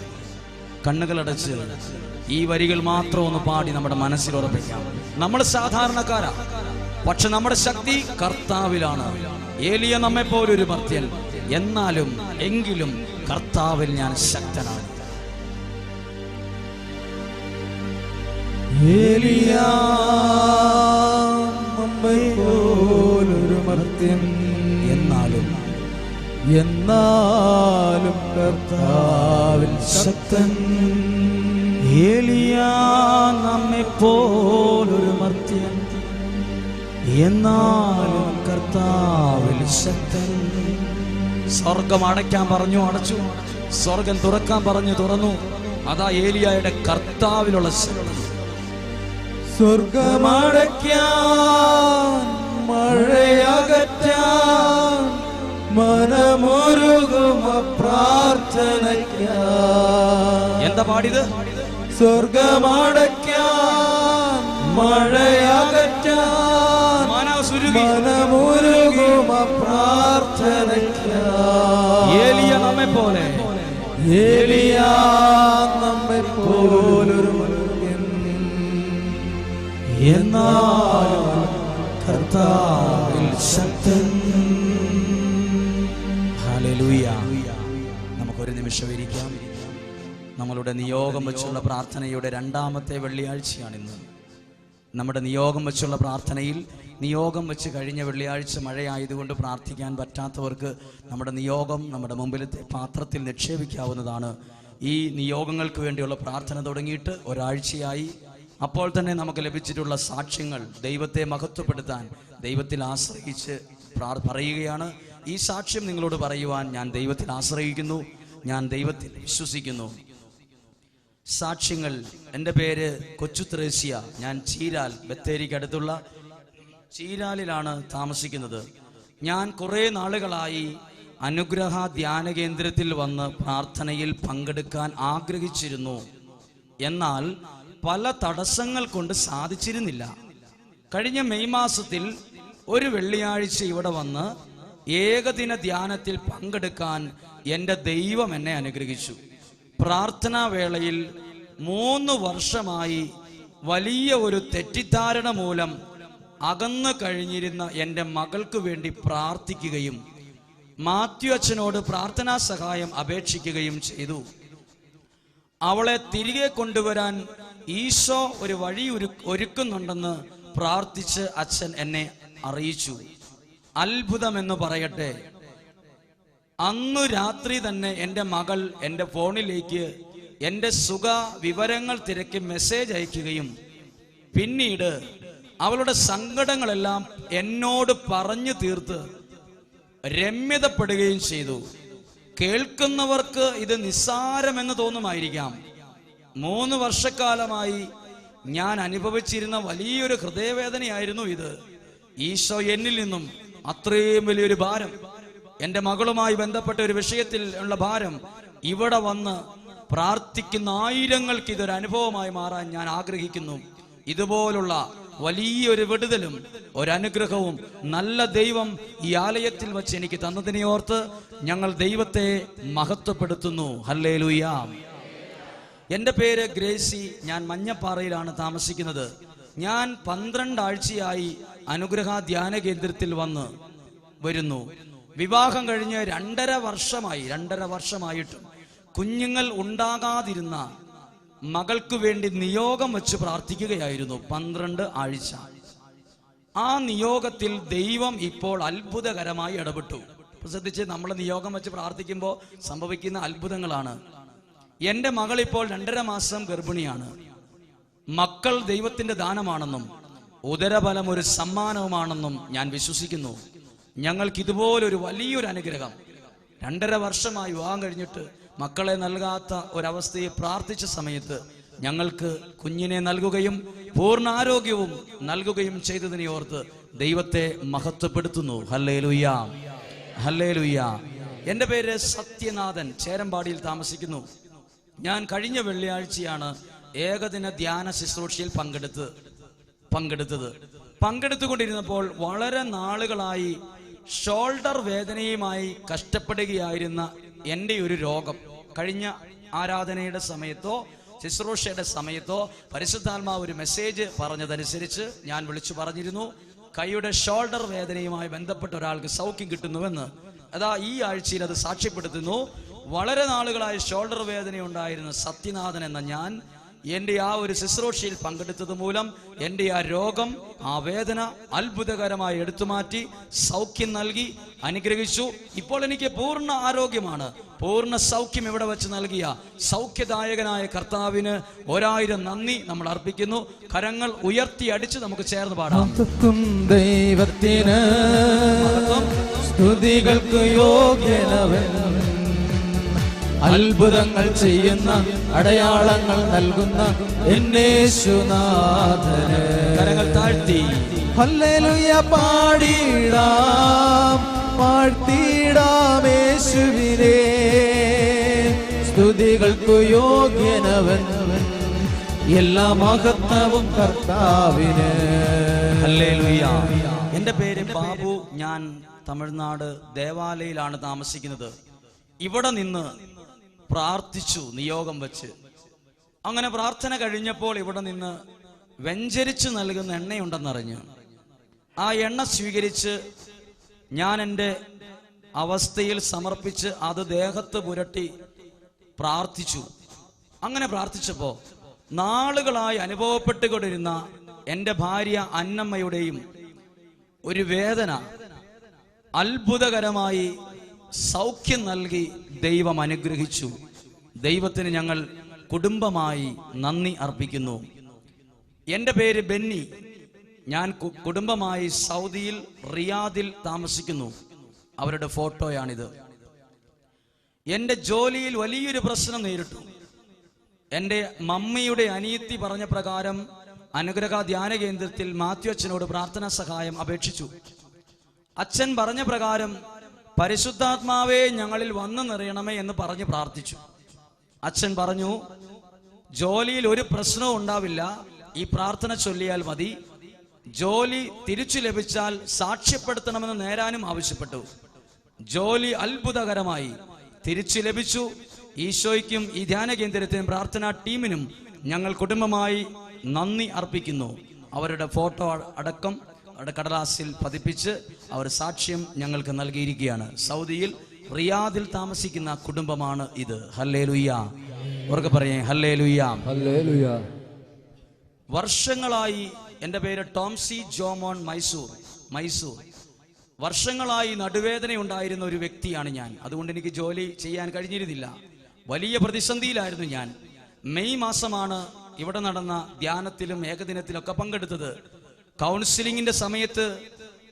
കണ്ണുകളടച്ച് ഈ വരികൾ മാത്രം ഒന്ന് പാടി നമ്മുടെ മനസ്സിൽ ഉറപ്പിക്കാം. നമ്മൾ സാധാരണക്കാരാ, പക്ഷെ നമ്മുടെ ശക്തി കർത്താവിലാണ്. ഏലിയ നമ്മെ പോലൊരു മർത്യൻ, എങ്കിലും കർത്താവിൽ ഞാൻ ശക്തനാണ്. ഏലിയ നമ്മെ പോലൊരു മർത്യൻ, എന്നാലും കർത്താവിൽ ശക്തൻ. ഏലിയ നമ്മെ പോലൊരു മർത്യൻ, എന്നാലും കർത്താവിൽ ശക്തൻ. സ്വർഗം അടയ്ക്കാൻ പറഞ്ഞു, അടച്ചു. സ്വർഗം തുറക്കാൻ പറഞ്ഞു, തുറന്നു. അതാ ഏലിയായുടെ കർത്താവിലുള്ള ശക്തി. സ്വർഗമടയ്ക്കാൻ, മഴയകറ്റാൻ, മനമൊരുകുമ പ്രാർത്ഥനയ്ക്കാൻ. എന്താ പാടിയത്? സ്വർഗമടയ്ക്കാൻ, മഴയകറ്റാൻ, മനമൊരുകുമ പ്രാർത്ഥനയ്ക്കാൻ. ഏലിയ നമ്മെ പോലെ, ഏലിയ നമ്മെ പോലൊരു മർത്യൻ, എന്നാലും കർത്താവിൽ ശക്തൻ. ഹല്ലേലൂയ. നമുക്കൊരു നിമിഷം ഇരിക്കാം. നമ്മളുടെ നിയോഗം വെച്ചുള്ള പ്രാർത്ഥനയുടെ 2ാമത്തെ വെള്ളിയാഴ്ചയാണിന്ന്. നമ്മുടെ നിയോഗം വെച്ചുള്ള പ്രാർത്ഥനയിൽ നിയോഗം വെച്ച് കഴിഞ്ഞ വെള്ളിയാഴ്ച മഴയായതുകൊണ്ട് പ്രാർത്ഥിക്കാൻ പറ്റാത്തവർക്ക് നമ്മുടെ നിയോഗം നമ്മുടെ മുമ്പിലത്തെ പാത്രത്തിൽ നിക്ഷേപിക്കാവുന്നതാണ്. ഈ നിയോഗങ്ങൾക്ക് വേണ്ടിയുള്ള പ്രാർത്ഥന തുടങ്ങിയിട്ട് ഒരാഴ്ചയായി. അപ്പോൾ തന്നെ നമുക്ക് ലഭിച്ചിട്ടുള്ള സാക്ഷ്യങ്ങൾ ദൈവത്തെ മഹത്വപ്പെടുത്താൻ ദൈവത്തിൽ ആശ്രയിച്ച് പറയുകയാണ്. ഈ സാക്ഷ്യം നിങ്ങളോട് പറയുവാൻ ഞാൻ ദൈവത്തിൽ ആശ്രയിക്കുന്നു, ഞാൻ ദൈവത്തിൽ വിശ്വസിക്കുന്നു. സാക്ഷ്യങ്ങൾ. എൻ്റെ പേര് കൊച്ചു ത്രേസ്യ. ഞാൻ ചീരാൽ, ബത്തേരിക്കടുത്തുള്ള ചീരാലിലാണ് താമസിക്കുന്നത്. ഞാൻ കുറേ നാളുകളായി അനുഗ്രഹ ധ്യാന കേന്ദ്രത്തിൽ വന്ന് പ്രാർത്ഥനയിൽ പങ്കെടുക്കാൻ ആഗ്രഹിച്ചിരുന്നു. എന്നാൽ പല തടസ്സങ്ങൾ കൊണ്ട് സാധിച്ചിരുന്നില്ല. കഴിഞ്ഞ മെയ് മാസത്തിൽ ഒരു വെള്ളിയാഴ്ച ഇവിടെ വന്ന് ഏകദിന ധ്യാനത്തിൽ പങ്കെടുക്കാൻ എൻ്റെ ദൈവം എന്നെ അനുഗ്രഹിച്ചു. പ്രാർത്ഥനാ വേളയിൽ 3 വർഷമായി വലിയ ഒരു തെറ്റിദ്ധാരണ മൂലം അകന്നു കഴിഞ്ഞിരുന്ന എൻ്റെ മകൾക്ക് വേണ്ടി പ്രാർത്ഥിക്കുകയും മാത്യു അച്ഛനോട് പ്രാർത്ഥനാ സഹായം അപേക്ഷിക്കുകയും ചെയ്തു. അവളെ തിരികെ കൊണ്ടുവരാൻ ഈശോ ഒരു വഴി ഒരുക്കുന്നുണ്ടെന്ന് പ്രാർത്ഥിച്ച് അച്ഛൻ എന്നെ അറിയിച്ചു. അത്ഭുതമെന്ന് പറയട്ടെ, അന്നു രാത്രി തന്നെ എൻ്റെ മകൾ എൻ്റെ ഫോണിലേക്ക് എൻ്റെ സുഖ വിവരങ്ങൾ തിരക്കി മെസ്സേജ് അയക്കുകയും പിന്നീട് അവളുടെ സങ്കടങ്ങളെല്ലാം എന്നോട് പറഞ്ഞു തീർത്ത് രമ്യതപ്പെടുകയും ചെയ്തു. കേൾക്കുന്നവർക്ക് ഇത് നിസ്സാരമെന്ന് തോന്നുമായിരിക്കാം. 3 വർഷക്കാലമായി ഞാൻ അനുഭവിച്ചിരുന്ന വലിയൊരു ഹൃദയവേദനയായിരുന്നു ഇത്. ഈശോ എന്നിൽ നിന്നും അത്രയും വലിയൊരു ഭാരം, എൻ്റെ മകളുമായി ബന്ധപ്പെട്ട ഒരു വിഷയത്തിൽ ഉള്ള ഭാരം ഇവിടെ വന്ന് പ്രാർത്ഥിക്കുന്ന ആയിരങ്ങൾക്ക് ഇതൊരു അനുഭവമായി മാറാൻ ഞാൻ ആഗ്രഹിക്കുന്നു. ഇതുപോലുള്ള വലിയൊരു വിടുതലും ഒരനുഗ്രഹവും നല്ല ദൈവം ഈ ആലയത്തിൽ വച്ച് എനിക്ക് തന്നതിനെ ഓർത്ത് ഞങ്ങൾ ദൈവത്തെ മഹത്വപ്പെടുത്തുന്നു. ഹല്ലേലൂയ. എൻ്റെ പേര് ഗ്രേസി. ഞാൻ മഞ്ഞപ്പാറയിലാണ് താമസിക്കുന്നത്. ഞാൻ 12 ആഴ്ചയായി അനുഗ്രഹ ധ്യാന കേന്ദ്രത്തിൽ വരുന്നു. വിവാഹം കഴിഞ്ഞ് 2.5 വർഷമായിട്ടും കുഞ്ഞുങ്ങൾ ഉണ്ടാകാതിരുന്ന മകൾക്ക് വേണ്ടി നിയോഗം വെച്ച് പ്രാർത്ഥിക്കുകയായിരുന്നു 12 ആഴ്ച. ആ നിയോഗത്തിൽ ദൈവം ഇപ്പോൾ അത്ഭുതകരമായി ഇടപെട്ടു. ശ്രദ്ധിച്ച്, നമ്മൾ നിയോഗം വെച്ച് പ്രാർത്ഥിക്കുമ്പോൾ സംഭവിക്കുന്ന അത്ഭുതങ്ങളാണ്. എൻ്റെ മകൾ ഇപ്പോൾ 2.5 മാസം ഗർഭിണിയാണ്. മക്കൾ ദൈവത്തിന്റെ ദാനമാണെന്നും ഉദരഫലം ഒരു സമ്മാനവുമാണെന്നും ഞാൻ വിശ്വസിക്കുന്നു. ഞങ്ങൾക്ക് ഇതുപോലൊരു വലിയൊരു അനുഗ്രഹം 2.5 വർഷമായി വിവാഹം കഴിഞ്ഞിട്ട് മക്കളെ നൽകാത്ത ഒരവസ്ഥയെ പ്രാർത്ഥിച്ച സമയത്ത് ഞങ്ങൾക്ക് കുഞ്ഞിനെ നൽകുകയും പൂർണ്ണ ആരോഗ്യവും നൽകുകയും ചെയ്തതിനെ ഓർത്ത് ദൈവത്തെ മഹത്വപ്പെടുത്തുന്നു. Hallelujah, hallelujah. എൻ്റെ പേര് സത്യനാഥൻ. ചേരമ്പാടിയിൽ താമസിക്കുന്നു. ഞാൻ കഴിഞ്ഞ വെള്ളിയാഴ്ചയാണ് ഏകദിന ധ്യാന ശുശ്രൂഷയിൽ പങ്കെടുത്തുകൊണ്ടിരുന്നപ്പോൾ വളരെ നാളുകളായി ഷോൾഡർ വേദനയുമായി കഷ്ടപ്പെടുകയായിരുന്ന എൻ്റെ ഒരു രോഗം കഴിഞ്ഞ ആരാധനയുടെ സമയത്തോ ശുശ്രൂഷയുടെ സമയത്തോ പരിശുദ്ധാത്മാവ് ഒരു മെസ്സേജ് പറഞ്ഞതനുസരിച്ച് ഞാൻ വിളിച്ചു പറഞ്ഞിരുന്നു, കൈയുടെ ഷോൾഡർ വേദനയുമായി ബന്ധപ്പെട്ട ഒരാൾക്ക് സൗഖ്യം കിട്ടുന്നുവെന്ന്. അതാ ഈ ആഴ്ചയിൽ അത് സാക്ഷ്യപ്പെടുത്തുന്നു. വളരെ നാളുകളായി ഷോൾഡർ വേദന ഉണ്ടായിരുന്ന സത്യനാഥൻ എന്ന ഞാൻ എൻ്റെ ആ ഒരു ശുശ്രൂഷയിൽ പങ്കെടുത്തത് മൂലം എൻ്റെ ആ രോഗം, ആ വേദന അത്ഭുതകരമായി എടുത്തുമാറ്റി സൗഖ്യം നൽകി അനുഗ്രഹിച്ചു. ഇപ്പോൾ എനിക്ക് പൂർണ്ണ ആരോഗ്യമാണ്. പൂർണ്ണ സൗഖ്യം ഇവിടെ വെച്ച് നൽകിയ സൗഖ്യദായകനായ കർത്താവിന് 1000 നന്ദി നമ്മൾ അർപ്പിക്കുന്നു. കരങ്ങൾ ഉയർത്തി അടിച്ച് നമുക്ക് ചേർന്ന് പാടാം. ദൈവത്തിന് സ്തുതികൾക്ക് യോഗ്യനവൻ, അത്ഭുതങ്ങൾ ചെയ്യുന്ന അടയാളങ്ങൾ നൽകുന്ന യേശുനാഥന് കരങ്ങൾ താഴ്ത്തി ഹല്ലേലൂയ പാടിടാം, പാഴ്ത്തിടാം യേശുവിനെ. സ്തുതികൾക്കു യോഗ്യനവൻ, എല്ലാ മഹത്വവും കർത്താവിന്. ഹല്ലേലൂയ. എൻ്റെ പേര് ബാബു. ഞാൻ തമിഴ്നാട് ദേവാലയിലാണ് താമസിക്കുന്നത്. ഇവിടെ നിന്ന് പ്രാർത്ഥിച്ചു നിയോഗം വെച്ച്. അങ്ങനെ പ്രാർത്ഥന കഴിഞ്ഞപ്പോൾ ഇവിടെ നിന്ന് വെഞ്ചരിച്ച് നൽകുന്ന എണ്ണയുണ്ടെന്നറിഞ്ഞു. ആ എണ്ണ സ്വീകരിച്ച് ഞാൻ എൻ്റെ അവസ്ഥയിൽ സമർപ്പിച്ച് അത് ദേഹത്ത് പുരട്ടി പ്രാർത്ഥിച്ചു. അങ്ങനെ പ്രാർത്ഥിച്ചപ്പോൾ നാളുകളായി അനുഭവപ്പെട്ടുകൊണ്ടിരുന്ന എൻ്റെ ഭാര്യ അന്നമ്മയുടെയും ഒരു വേദന അത്ഭുതകരമായി സൗഖ്യം നൽകി ദൈവം അനുഗ്രഹിച്ചു. ദൈവത്തിന് ഞങ്ങൾ കുടുംബമായി നന്ദി അർപ്പിക്കുന്നു. എൻ്റെ പേര് ബെന്നി. ഞാൻ കുടുംബമായി സൗദിയിൽ റിയാദിൽ താമസിക്കുന്നു. അവരുടെ ഫോട്ടോയാണിത്. എൻ്റെ ജോലിയിൽ വലിയൊരു പ്രശ്നം നേരിട്ടു. എൻ്റെ മമ്മിയുടെ അനിയത്തി പറഞ്ഞ പ്രകാരം അനുഗ്രഹ ധ്യാന കേന്ദ്രത്തിൽ മാത്യു അച്ഛനോട് പ്രാർത്ഥനാ സഹായം അപേക്ഷിച്ചു. അച്ഛൻ പറഞ്ഞ പ്രകാരം പരിശുദ്ധാത്മാവേ ഞങ്ങളിൽ വന്നു നിറയണമേ എന്ന് പറഞ്ഞ് പ്രാർത്ഥിച്ചു. അച്ഛൻ പറഞ്ഞു, ജോലിയിൽ ഒരു പ്രശ്നവും ഉണ്ടാവില്ല, ഈ പ്രാർത്ഥന ചൊല്ലിയാൽ മതി. ജോലി തിരിച്ചു ലഭിച്ചാൽ സാക്ഷ്യപ്പെടുത്തണമെന്ന് നേരാനും ആവശ്യപ്പെട്ടു. ജോലി അത്ഭുതകരമായി തിരിച്ചു ലഭിച്ചു. ഈശോയ്ക്കും ഈ ധ്യാന കേന്ദ്രത്തിനും പ്രാർത്ഥനാ ടീമിനും ഞങ്ങൾ കുടുംബമായി നന്ദി അർപ്പിക്കുന്നു. അവരുടെ ഫോട്ടോ അടക്കം കടലാസിൽ പതിപ്പിച്ച് അവർ സാക്ഷ്യം ഞങ്ങൾക്ക് നൽകിയിരിക്കുകയാണ്. സൗദിയിൽ റിയാദിൽ താമസിക്കുന്ന കുടുംബമാണ് ഇത്. ഹല്ലേലൂയ. ഉറക്കെ പറയേ ഹല്ലേലൂയ, ഹല്ലേലൂയ. വർഷങ്ങളായി, എൻ്റെ പേര് ടോംസി ജോമോൻ മൈസൂർ. വർഷങ്ങളായി നടുവേദന ഉണ്ടായിരുന്ന ഒരു വ്യക്തിയാണ് ഞാൻ. അതുകൊണ്ട് എനിക്ക് ജോലി ചെയ്യാൻ കഴിഞ്ഞിരുന്നില്ല. വലിയ പ്രതിസന്ധിയിലായിരുന്നു ഞാൻ. മെയ് മാസമാണ് ഇവിടെ നടന്ന ധ്യാനത്തിലും ഏകദിനത്തിലൊക്കെ പങ്കെടുത്തത്. കൗൺസിലിങ്ങിന്റെ സമയത്ത്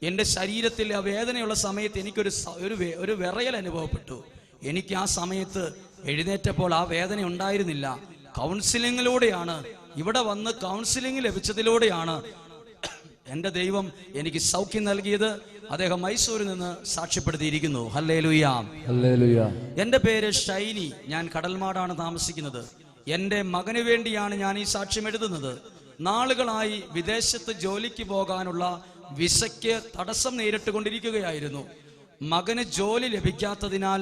എൻ്റെ ശരീരത്തിൽ ആ വേദനയുള്ള സമയത്ത് എനിക്കൊരു വിറയൽ അനുഭവപ്പെട്ടു. എനിക്ക് ആ സമയത്ത് എഴുന്നേറ്റപ്പോൾ ആ വേദന ഉണ്ടായിരുന്നില്ല. കൗൺസിലിങ്ങിലൂടെയാണ്, ഇവിടെ വന്ന് കൗൺസിലിംഗ് ലഭിച്ചതിലൂടെയാണ് എൻ്റെ ദൈവം എനിക്ക് സൗഖ്യം നൽകിയത് അദ്ദേഹം മൈസൂരിൽ നിന്ന് സാക്ഷ്യപ്പെടുത്തിയിരിക്കുന്നു. Hallelujah, hallelujah. എൻ്റെ പേര് ഷൈനി. ഞാൻ കടൽമാടാണ് താമസിക്കുന്നത്. എൻ്റെ മകന് വേണ്ടിയാണ് ഞാൻ ഈ സാക്ഷ്യം എഴുതുന്നത്. നാളുകളായി വിദേശത്ത് ജോലിക്ക് പോകാനുള്ള വിസയ്ക്ക് തടസ്സം നേരിട്ടുകൊണ്ടിരിക്കുകയായിരുന്നു. മകന് ജോലി ലഭിക്കാത്തതിനാൽ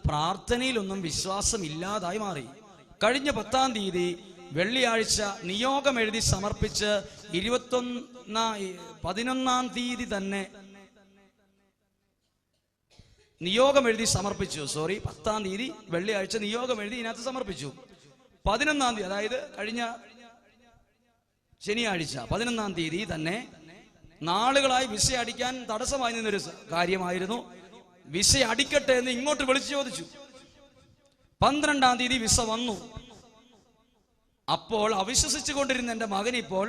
പ്രാർത്ഥനയിലൊന്നും വിശ്വാസമില്ലാതായി മാറി. കഴിഞ്ഞ 10-ാം തീയതി വെള്ളിയാഴ്ച നിയോഗം എഴുതി സമർപ്പിച്ച് 11-ാം തീയതി തന്നെ നിയോഗം എഴുതി സമർപ്പിച്ചു. 10-ാം തീയതി വെള്ളിയാഴ്ച നിയോഗം എഴുതി ഇതിനകത്ത് സമർപ്പിച്ചു. 11-ാം തീയതി, അതായത് കഴിഞ്ഞ ശനിയാഴ്ച 11-ാം തീയതി തന്നെ നാളുകളായി വിസ അടിക്കാൻ തടസ്സമായി നിന്നൊരു കാര്യമായിരുന്നു. വിസ അടിക്കട്ടെ എന്ന് ഇങ്ങോട്ട് വിളിച്ചു ചോദിച്ചു. 12-ാം തീയതി വിസ വന്നു. അപ്പോൾ അവിശ്വസിച്ചു കൊണ്ടിരുന്ന എൻ്റെ മകൻ ഇപ്പോൾ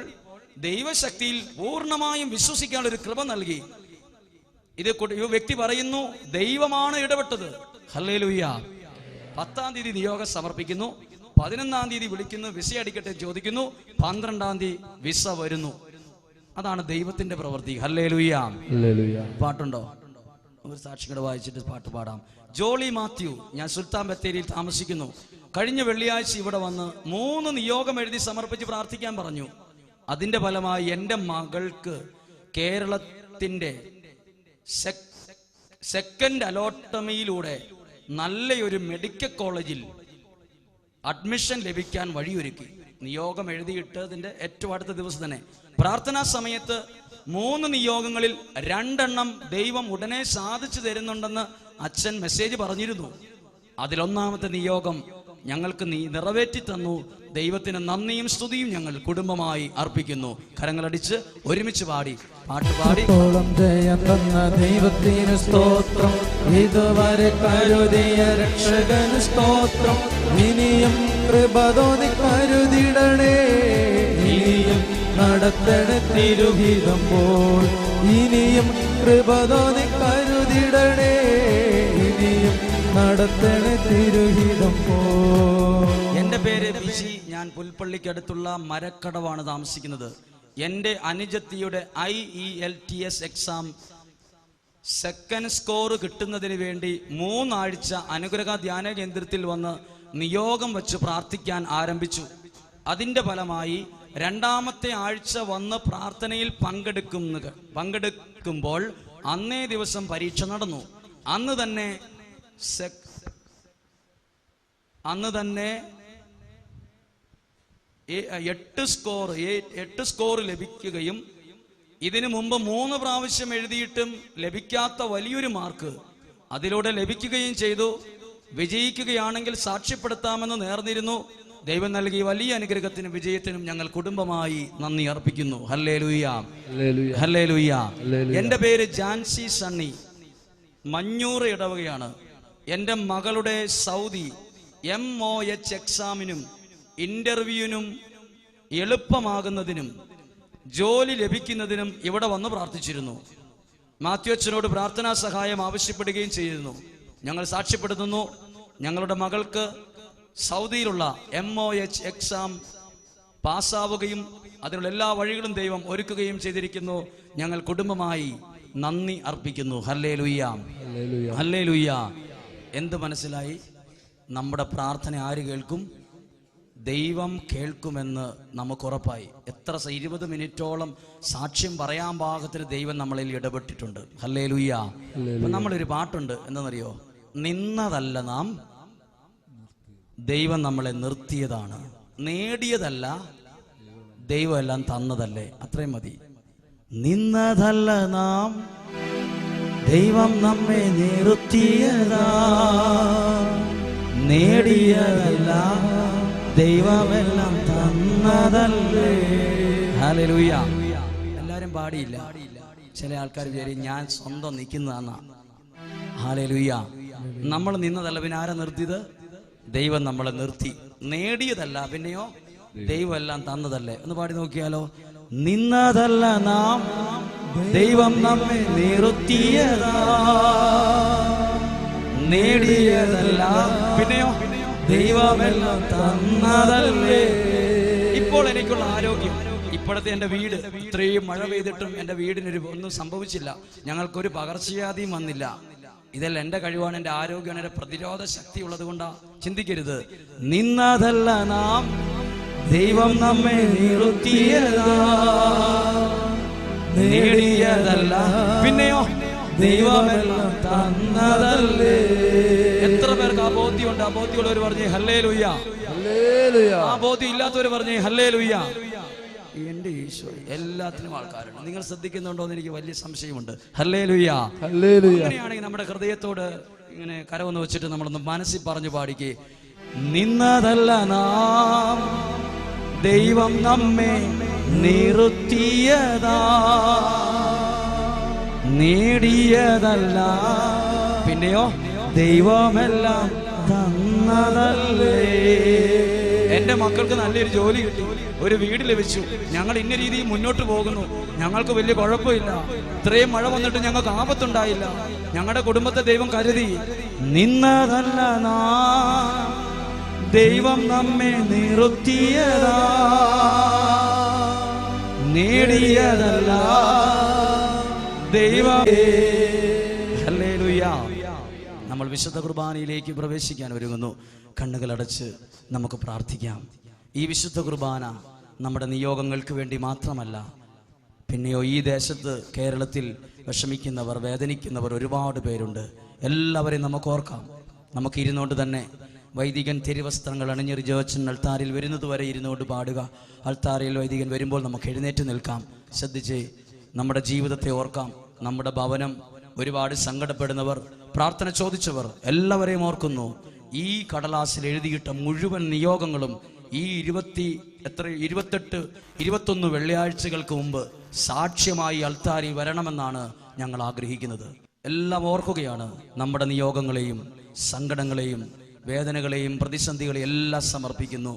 ദൈവശക്തിയിൽ പൂർണ്ണമായും വിശ്വസിക്കാനുള്ള ഒരു കൃപ നൽകി. ഇത് വ്യക്തി പറയുന്നു, ദൈവമാണ് ഇടപെട്ടത്. ഹല്ലേലൂയ. 10-ാം തീയതി നിയോഗം സമർപ്പിക്കുന്നു, 11-ാം തീയതി വിളിക്കുന്നു, വിസ അടിക്കട്ടെ ചോദിക്കുന്നു, 12-ാം തീയതി വിസ വരുന്നു. അതാണ് ദൈവത്തിന്റെ പ്രവൃത്തി. ഹല്ലേലൂയ. പാട്ടുണ്ടോ? ഒരു സാക്ഷികളെ വായിച്ചിട്ട് പാട്ട് പാടാം. ജോളി മാത്യു. ഞാൻ സുൽത്താൻ ബത്തേരിയിൽ താമസിക്കുന്നു. കഴിഞ്ഞ വെള്ളിയാഴ്ച ഇവിടെ വന്ന് 3 നിയോഗം എഴുതി സമർപ്പിച്ച് പ്രാർത്ഥിക്കാൻ പറഞ്ഞു. അതിന്റെ ഫലമായി എൻ്റെ മകൾക്ക് കേരളത്തിന്റെ സെക്കൻഡ് അലോട്ടമിയിലൂടെ നല്ലൊരു മെഡിക്കൽ കോളേജിൽ അഡ്മിഷൻ ലഭിക്കാൻ വഴിയൊരുക്കി. നിയോഗം എഴുതിയിട്ടതിന്റെ ഏറ്റവും അടുത്ത ദിവസം തന്നെ പ്രാർത്ഥനാ സമയത്ത് 3 നിയോഗങ്ങളിൽ 2 എണ്ണം ദൈവം ഉടനെ സാധിച്ചു തരുന്നുണ്ടെന്ന് അച്ഛൻ മെസ്സേജ് പറഞ്ഞിരുന്നു. അതിലൊന്നാമത്തെ നിയോഗം ഞങ്ങൾക്ക് നിറവേറ്റി തന്നു. ദൈവത്തിന് നന്ദിയും സ്തുതിയും ഞങ്ങൾ കുടുംബമായി അർപ്പിക്കുന്നു. കരങ്ങളടിച്ച് ഒരുമിച്ച് പാടി പാട്ടുപാടി. ജയം തന്ന ദൈവത്തിന് സ്തോത്രം, ഇതുവരെ കരുതിയ രക്ഷകന് സ്തോത്രം. ഇനിയും കൃപ തോന്നി കരുതിടണേ, ഇനിയും നടത്തണ തിരുഹിതം പോൽ. ഇനിയും കൃപ തോന്നി കരുതിടണേ, ഇനിയും നടത്തണ തിരുഹിതം പോൽ. എൻ്റെ പേര് ബിജി. ഞാൻ പുൽപ്പള്ളിക്കടുത്തുള്ള മരക്കടവാണ് താമസിക്കുന്നത്. എൻ്റെ അനുജത്തിയുടെ IELTS എക്സാം സെക്കൻഡ് സ്കോർ കിട്ടുന്നതിന് വേണ്ടി 3 ആഴ്ച അനുഗ്രഹ ധ്യാന കേന്ദ്രത്തിൽ വന്ന് നിയോഗം വെച്ച് പ്രാർത്ഥിക്കാൻ ആരംഭിച്ചു. അതിൻ്റെ ഫലമായി 2ാമത്തെ ആഴ്ച വന്ന് പ്രാർത്ഥനയിൽ പങ്കെടുക്കുമ്പോൾ അന്നേ ദിവസം പരീക്ഷ നടന്നു. അന്ന് തന്നെ 8 സ്കോർ ലഭിക്കുകയും ഇതിനു മുമ്പ് 3 പ്രാവശ്യം എഴുതിയിട്ടും ലഭിക്കാത്ത വലിയൊരു മാർക്ക് അതിലൂടെ ലഭിക്കുകയും ചെയ്തു. വിജയിക്കുകയാണെങ്കിൽ സാക്ഷ്യപ്പെടുത്താമെന്ന് നേർന്നിരുന്നു. ദൈവം നൽകിയ വലിയ അനുഗ്രഹത്തിനും വിജയത്തിനും ഞങ്ങൾ കുടുംബമായി നന്ദി അർപ്പിക്കുന്നു. Hallelujah, hallelujah. എൻ്റെ പേര് ജാൻസി സണ്ണി. മഞ്ഞൂർ ഇടവകയാണ്. എൻ്റെ മകളുടെ സൗദി MOH എക്സാമിനും ഇന്റർവ്യൂവിനും എളുപ്പമാകുന്നതിനും ജോലി ലഭിക്കുന്നതിനും ഇവിടെ വന്ന് പ്രാർത്ഥിച്ചിരുന്നു. മാത്യു അച്ഛനോട് പ്രാർത്ഥനാ സഹായം ആവശ്യപ്പെടുകയും ചെയ്തിരുന്നു. ഞങ്ങൾ സാക്ഷ്യപ്പെടുത്തുന്നു, ഞങ്ങളുടെ മകൾക്ക് സൗദിയിലുള്ള MOH എക്സാം പാസ്സാവുകയും അതിനുള്ള എല്ലാ വഴികളും ദൈവം ഒരുക്കുകയും ചെയ്തിരിക്കുന്നു. ഞങ്ങൾ കുടുംബമായി നന്ദി അർപ്പിക്കുന്നു. Hallelujah, hallelujah. എന്ത് മനസ്സിലായി? നമ്മുടെ പ്രാർത്ഥന ആര് കേൾക്കും? ദൈവം കേൾക്കുമെന്ന് നമുക്ക് ഉറപ്പായി. എത്ര 20 മിനിറ്റോളം സാക്ഷ്യം പറയാൻ പാകത്തിന് ദൈവം നമ്മളിൽ ഇടപെട്ടിട്ടുണ്ട്. ഹല്ലേലൂയ. അപ്പൊ നമ്മളൊരു പാട്ടുണ്ട്, എന്താണെന്നറിയോ? നിന്നതല്ല നാം, ദൈവം നമ്മളെ നിർത്തിയതാണ്. നേടിയതല്ല, ദൈവം എല്ലാം തന്നതല്ലേ. അത്രയും മതി. നിന്നതല്ല നാം, ദൈവം നമ്മെ നിർത്തിയതാ. നേടിയതല്ല, ദൈവമെല്ലാം തന്നതല്ലേ. ഹല്ലേലൂയ. എല്ലാരും പാടിയില്ല. ചില ആൾക്കാർ വിചാരിക്കും ഞാൻ സ്വന്തം നിൽക്കുന്നതാന്നാ. ഹല്ലേലൂയ. നമ്മൾ നിന്നതല്ല, പിന്നെ ആരാ നിർത്തിയത്? ദൈവം നമ്മളെ നിർത്തി. നേടിയതല്ല, പിന്നെയോ ദൈവം എല്ലാം തന്നതല്ലേ. ഒന്ന് പാടി നോക്കിയാലോ. നിന്നതല്ല നാം, ദൈവം നമ്മെ നിർത്തിയതാ. നേടിയതല്ല, പിന്നെയോ ദൈവമെല്ലാം തന്നതല്ലേ. ഇപ്പോൾ എനിക്കുള്ള ആരോഗ്യം, ഇപ്പോൾ ഇപ്പോഴത്തെ എൻ്റെ വീട് ഇത്രയും മഴ പെയ്തിട്ടും എൻ്റെ വീടിനൊരു ഒന്നും സംഭവിച്ചില്ല. ഞങ്ങൾക്കൊരു പകർച്ചവ്യാധിയും വന്നില്ല. ഇതെല്ലാം എൻ്റെ കഴിവാണ്, എൻ്റെ ആരോഗ്യമാണ്, എൻ്റെ പ്രതിരോധ ശക്തി ഉള്ളത് കൊണ്ടാ. ചിന്തിക്കരുത്. നിന്നതല്ല നാം, ദൈവം നമ്മെ നിർത്തിയതാ. നേടിയതല്ല, പിന്നെയോ ദൈവമെല്ലാം തന്നതല്ലേ. എത്ര പേർക്ക് ആ ബോധ്യമുണ്ട്? ആ ബോധ്യമുള്ളവർ പറഞ്ഞേ ഹല്ലേലൂയ. ആ ബോധ്യം ഇല്ലാത്തവർ പറഞ്ഞേ ഹല്ലേലൂയ. എന്റെ ഈശോ, എല്ലാത്തിനും ആൾക്കാരുണ്ട്. നിങ്ങൾ ശ്രദ്ധിക്കുന്നുണ്ടോ എന്ന് എനിക്ക് വലിയ സംശയമുണ്ട്. ഹല്ലേലൂയ. അങ്ങനെയാണെങ്കിൽ നമ്മുടെ ഹൃദയത്തോട് ഇങ്ങനെ കരവൊന്ന് വെച്ചിട്ട് നമ്മളൊന്ന് മനസ്സിൽ പറഞ്ഞു പാടിക്കേ. നിന്നതല്ല നാം, ദൈവം നമ്മെ നിർത്തിയതാ. നേടിയതല്ല, പിന്നെയോ ദൈവമെല്ലാം തന്നതല്ലേ. എന്റെ മക്കൾക്ക് നല്ലൊരു ജോലി കിട്ടി, ഒരു വീട് ലഭിച്ചു, ഞങ്ങൾ ഇന്ന രീതിയിൽ മുന്നോട്ട് പോകുന്നു, ഞങ്ങൾക്ക് വലിയ കുഴപ്പമില്ല, ഇത്രയും മഴ വന്നിട്ട് ഞങ്ങൾക്ക് ആപത്തുണ്ടായില്ല, ഞങ്ങളുടെ കുടുംബത്തെ ദൈവം കരുതി. നിന്നതല്ല നാം, ദൈവം നമ്മെ നിർത്തിയതാ. നേടിയതല്ല ദൈവമേ. ഹല്ലേലൂയ. നമ്മൾ വിശുദ്ധ കുർബാനയിലേക്ക് പ്രവേശിക്കാൻ ഒരുങ്ങുന്നു. കണ്ണുകളടച്ച് നമുക്ക് പ്രാർത്ഥിക്കാം. ഈ വിശുദ്ധ കുർബാന നമ്മുടെ നിയോഗങ്ങൾക്ക് വേണ്ടി മാത്രമല്ല, പിന്നെയോ ഈ ദേശത്ത് കേരളത്തിൽ വിഷമിക്കുന്നവർ, വേദനിക്കുന്നവർ ഒരുപാട് പേരുണ്ട്. എല്ലാവരെയും നമുക്ക് ഓർക്കാം. നമുക്ക് ഇരുന്നുകൊണ്ട് തന്നെ വൈദികൻ തിരുവസ്ത്രങ്ങൾ അണിഞ്ഞ് റിജോച്ചൻ അൾത്താരിൽ വരുന്നത് വരെ ഇരുന്നുകൊണ്ട് പാടുക. അൾത്താരയിൽ വൈദികൻ വരുമ്പോൾ നമുക്ക് എഴുന്നേറ്റ് നിൽക്കാം. ശ്രദ്ധിച്ച് നമ്മുടെ ജീവിതത്തെ ഓർക്കാം. നമ്മുടെ ഭവനം, ഒരുപാട് സങ്കടപ്പെടുന്നവർ, പ്രാർത്ഥന ചോദിച്ചവർ എല്ലാവരെയും ഓർക്കുന്നു. ഈ കടലാസിൽ എഴുതിയിട്ട മുഴുവൻ നിയോഗങ്ങളും ഈ 21 വെള്ളിയാഴ്ചകൾക്ക് മുമ്പ് സാക്ഷ്യമായി അൾത്താരിൽ വരണമെന്നാണ് ഞങ്ങൾ ആഗ്രഹിക്കുന്നത്. എല്ലാം ഓർക്കുകയാണ്. നമ്മുടെ നിയോഗങ്ങളെയും സങ്കടങ്ങളെയും വേദനകളെയും പ്രതിസന്ധികളെയും എല്ലാം സമർപ്പിക്കുന്നു.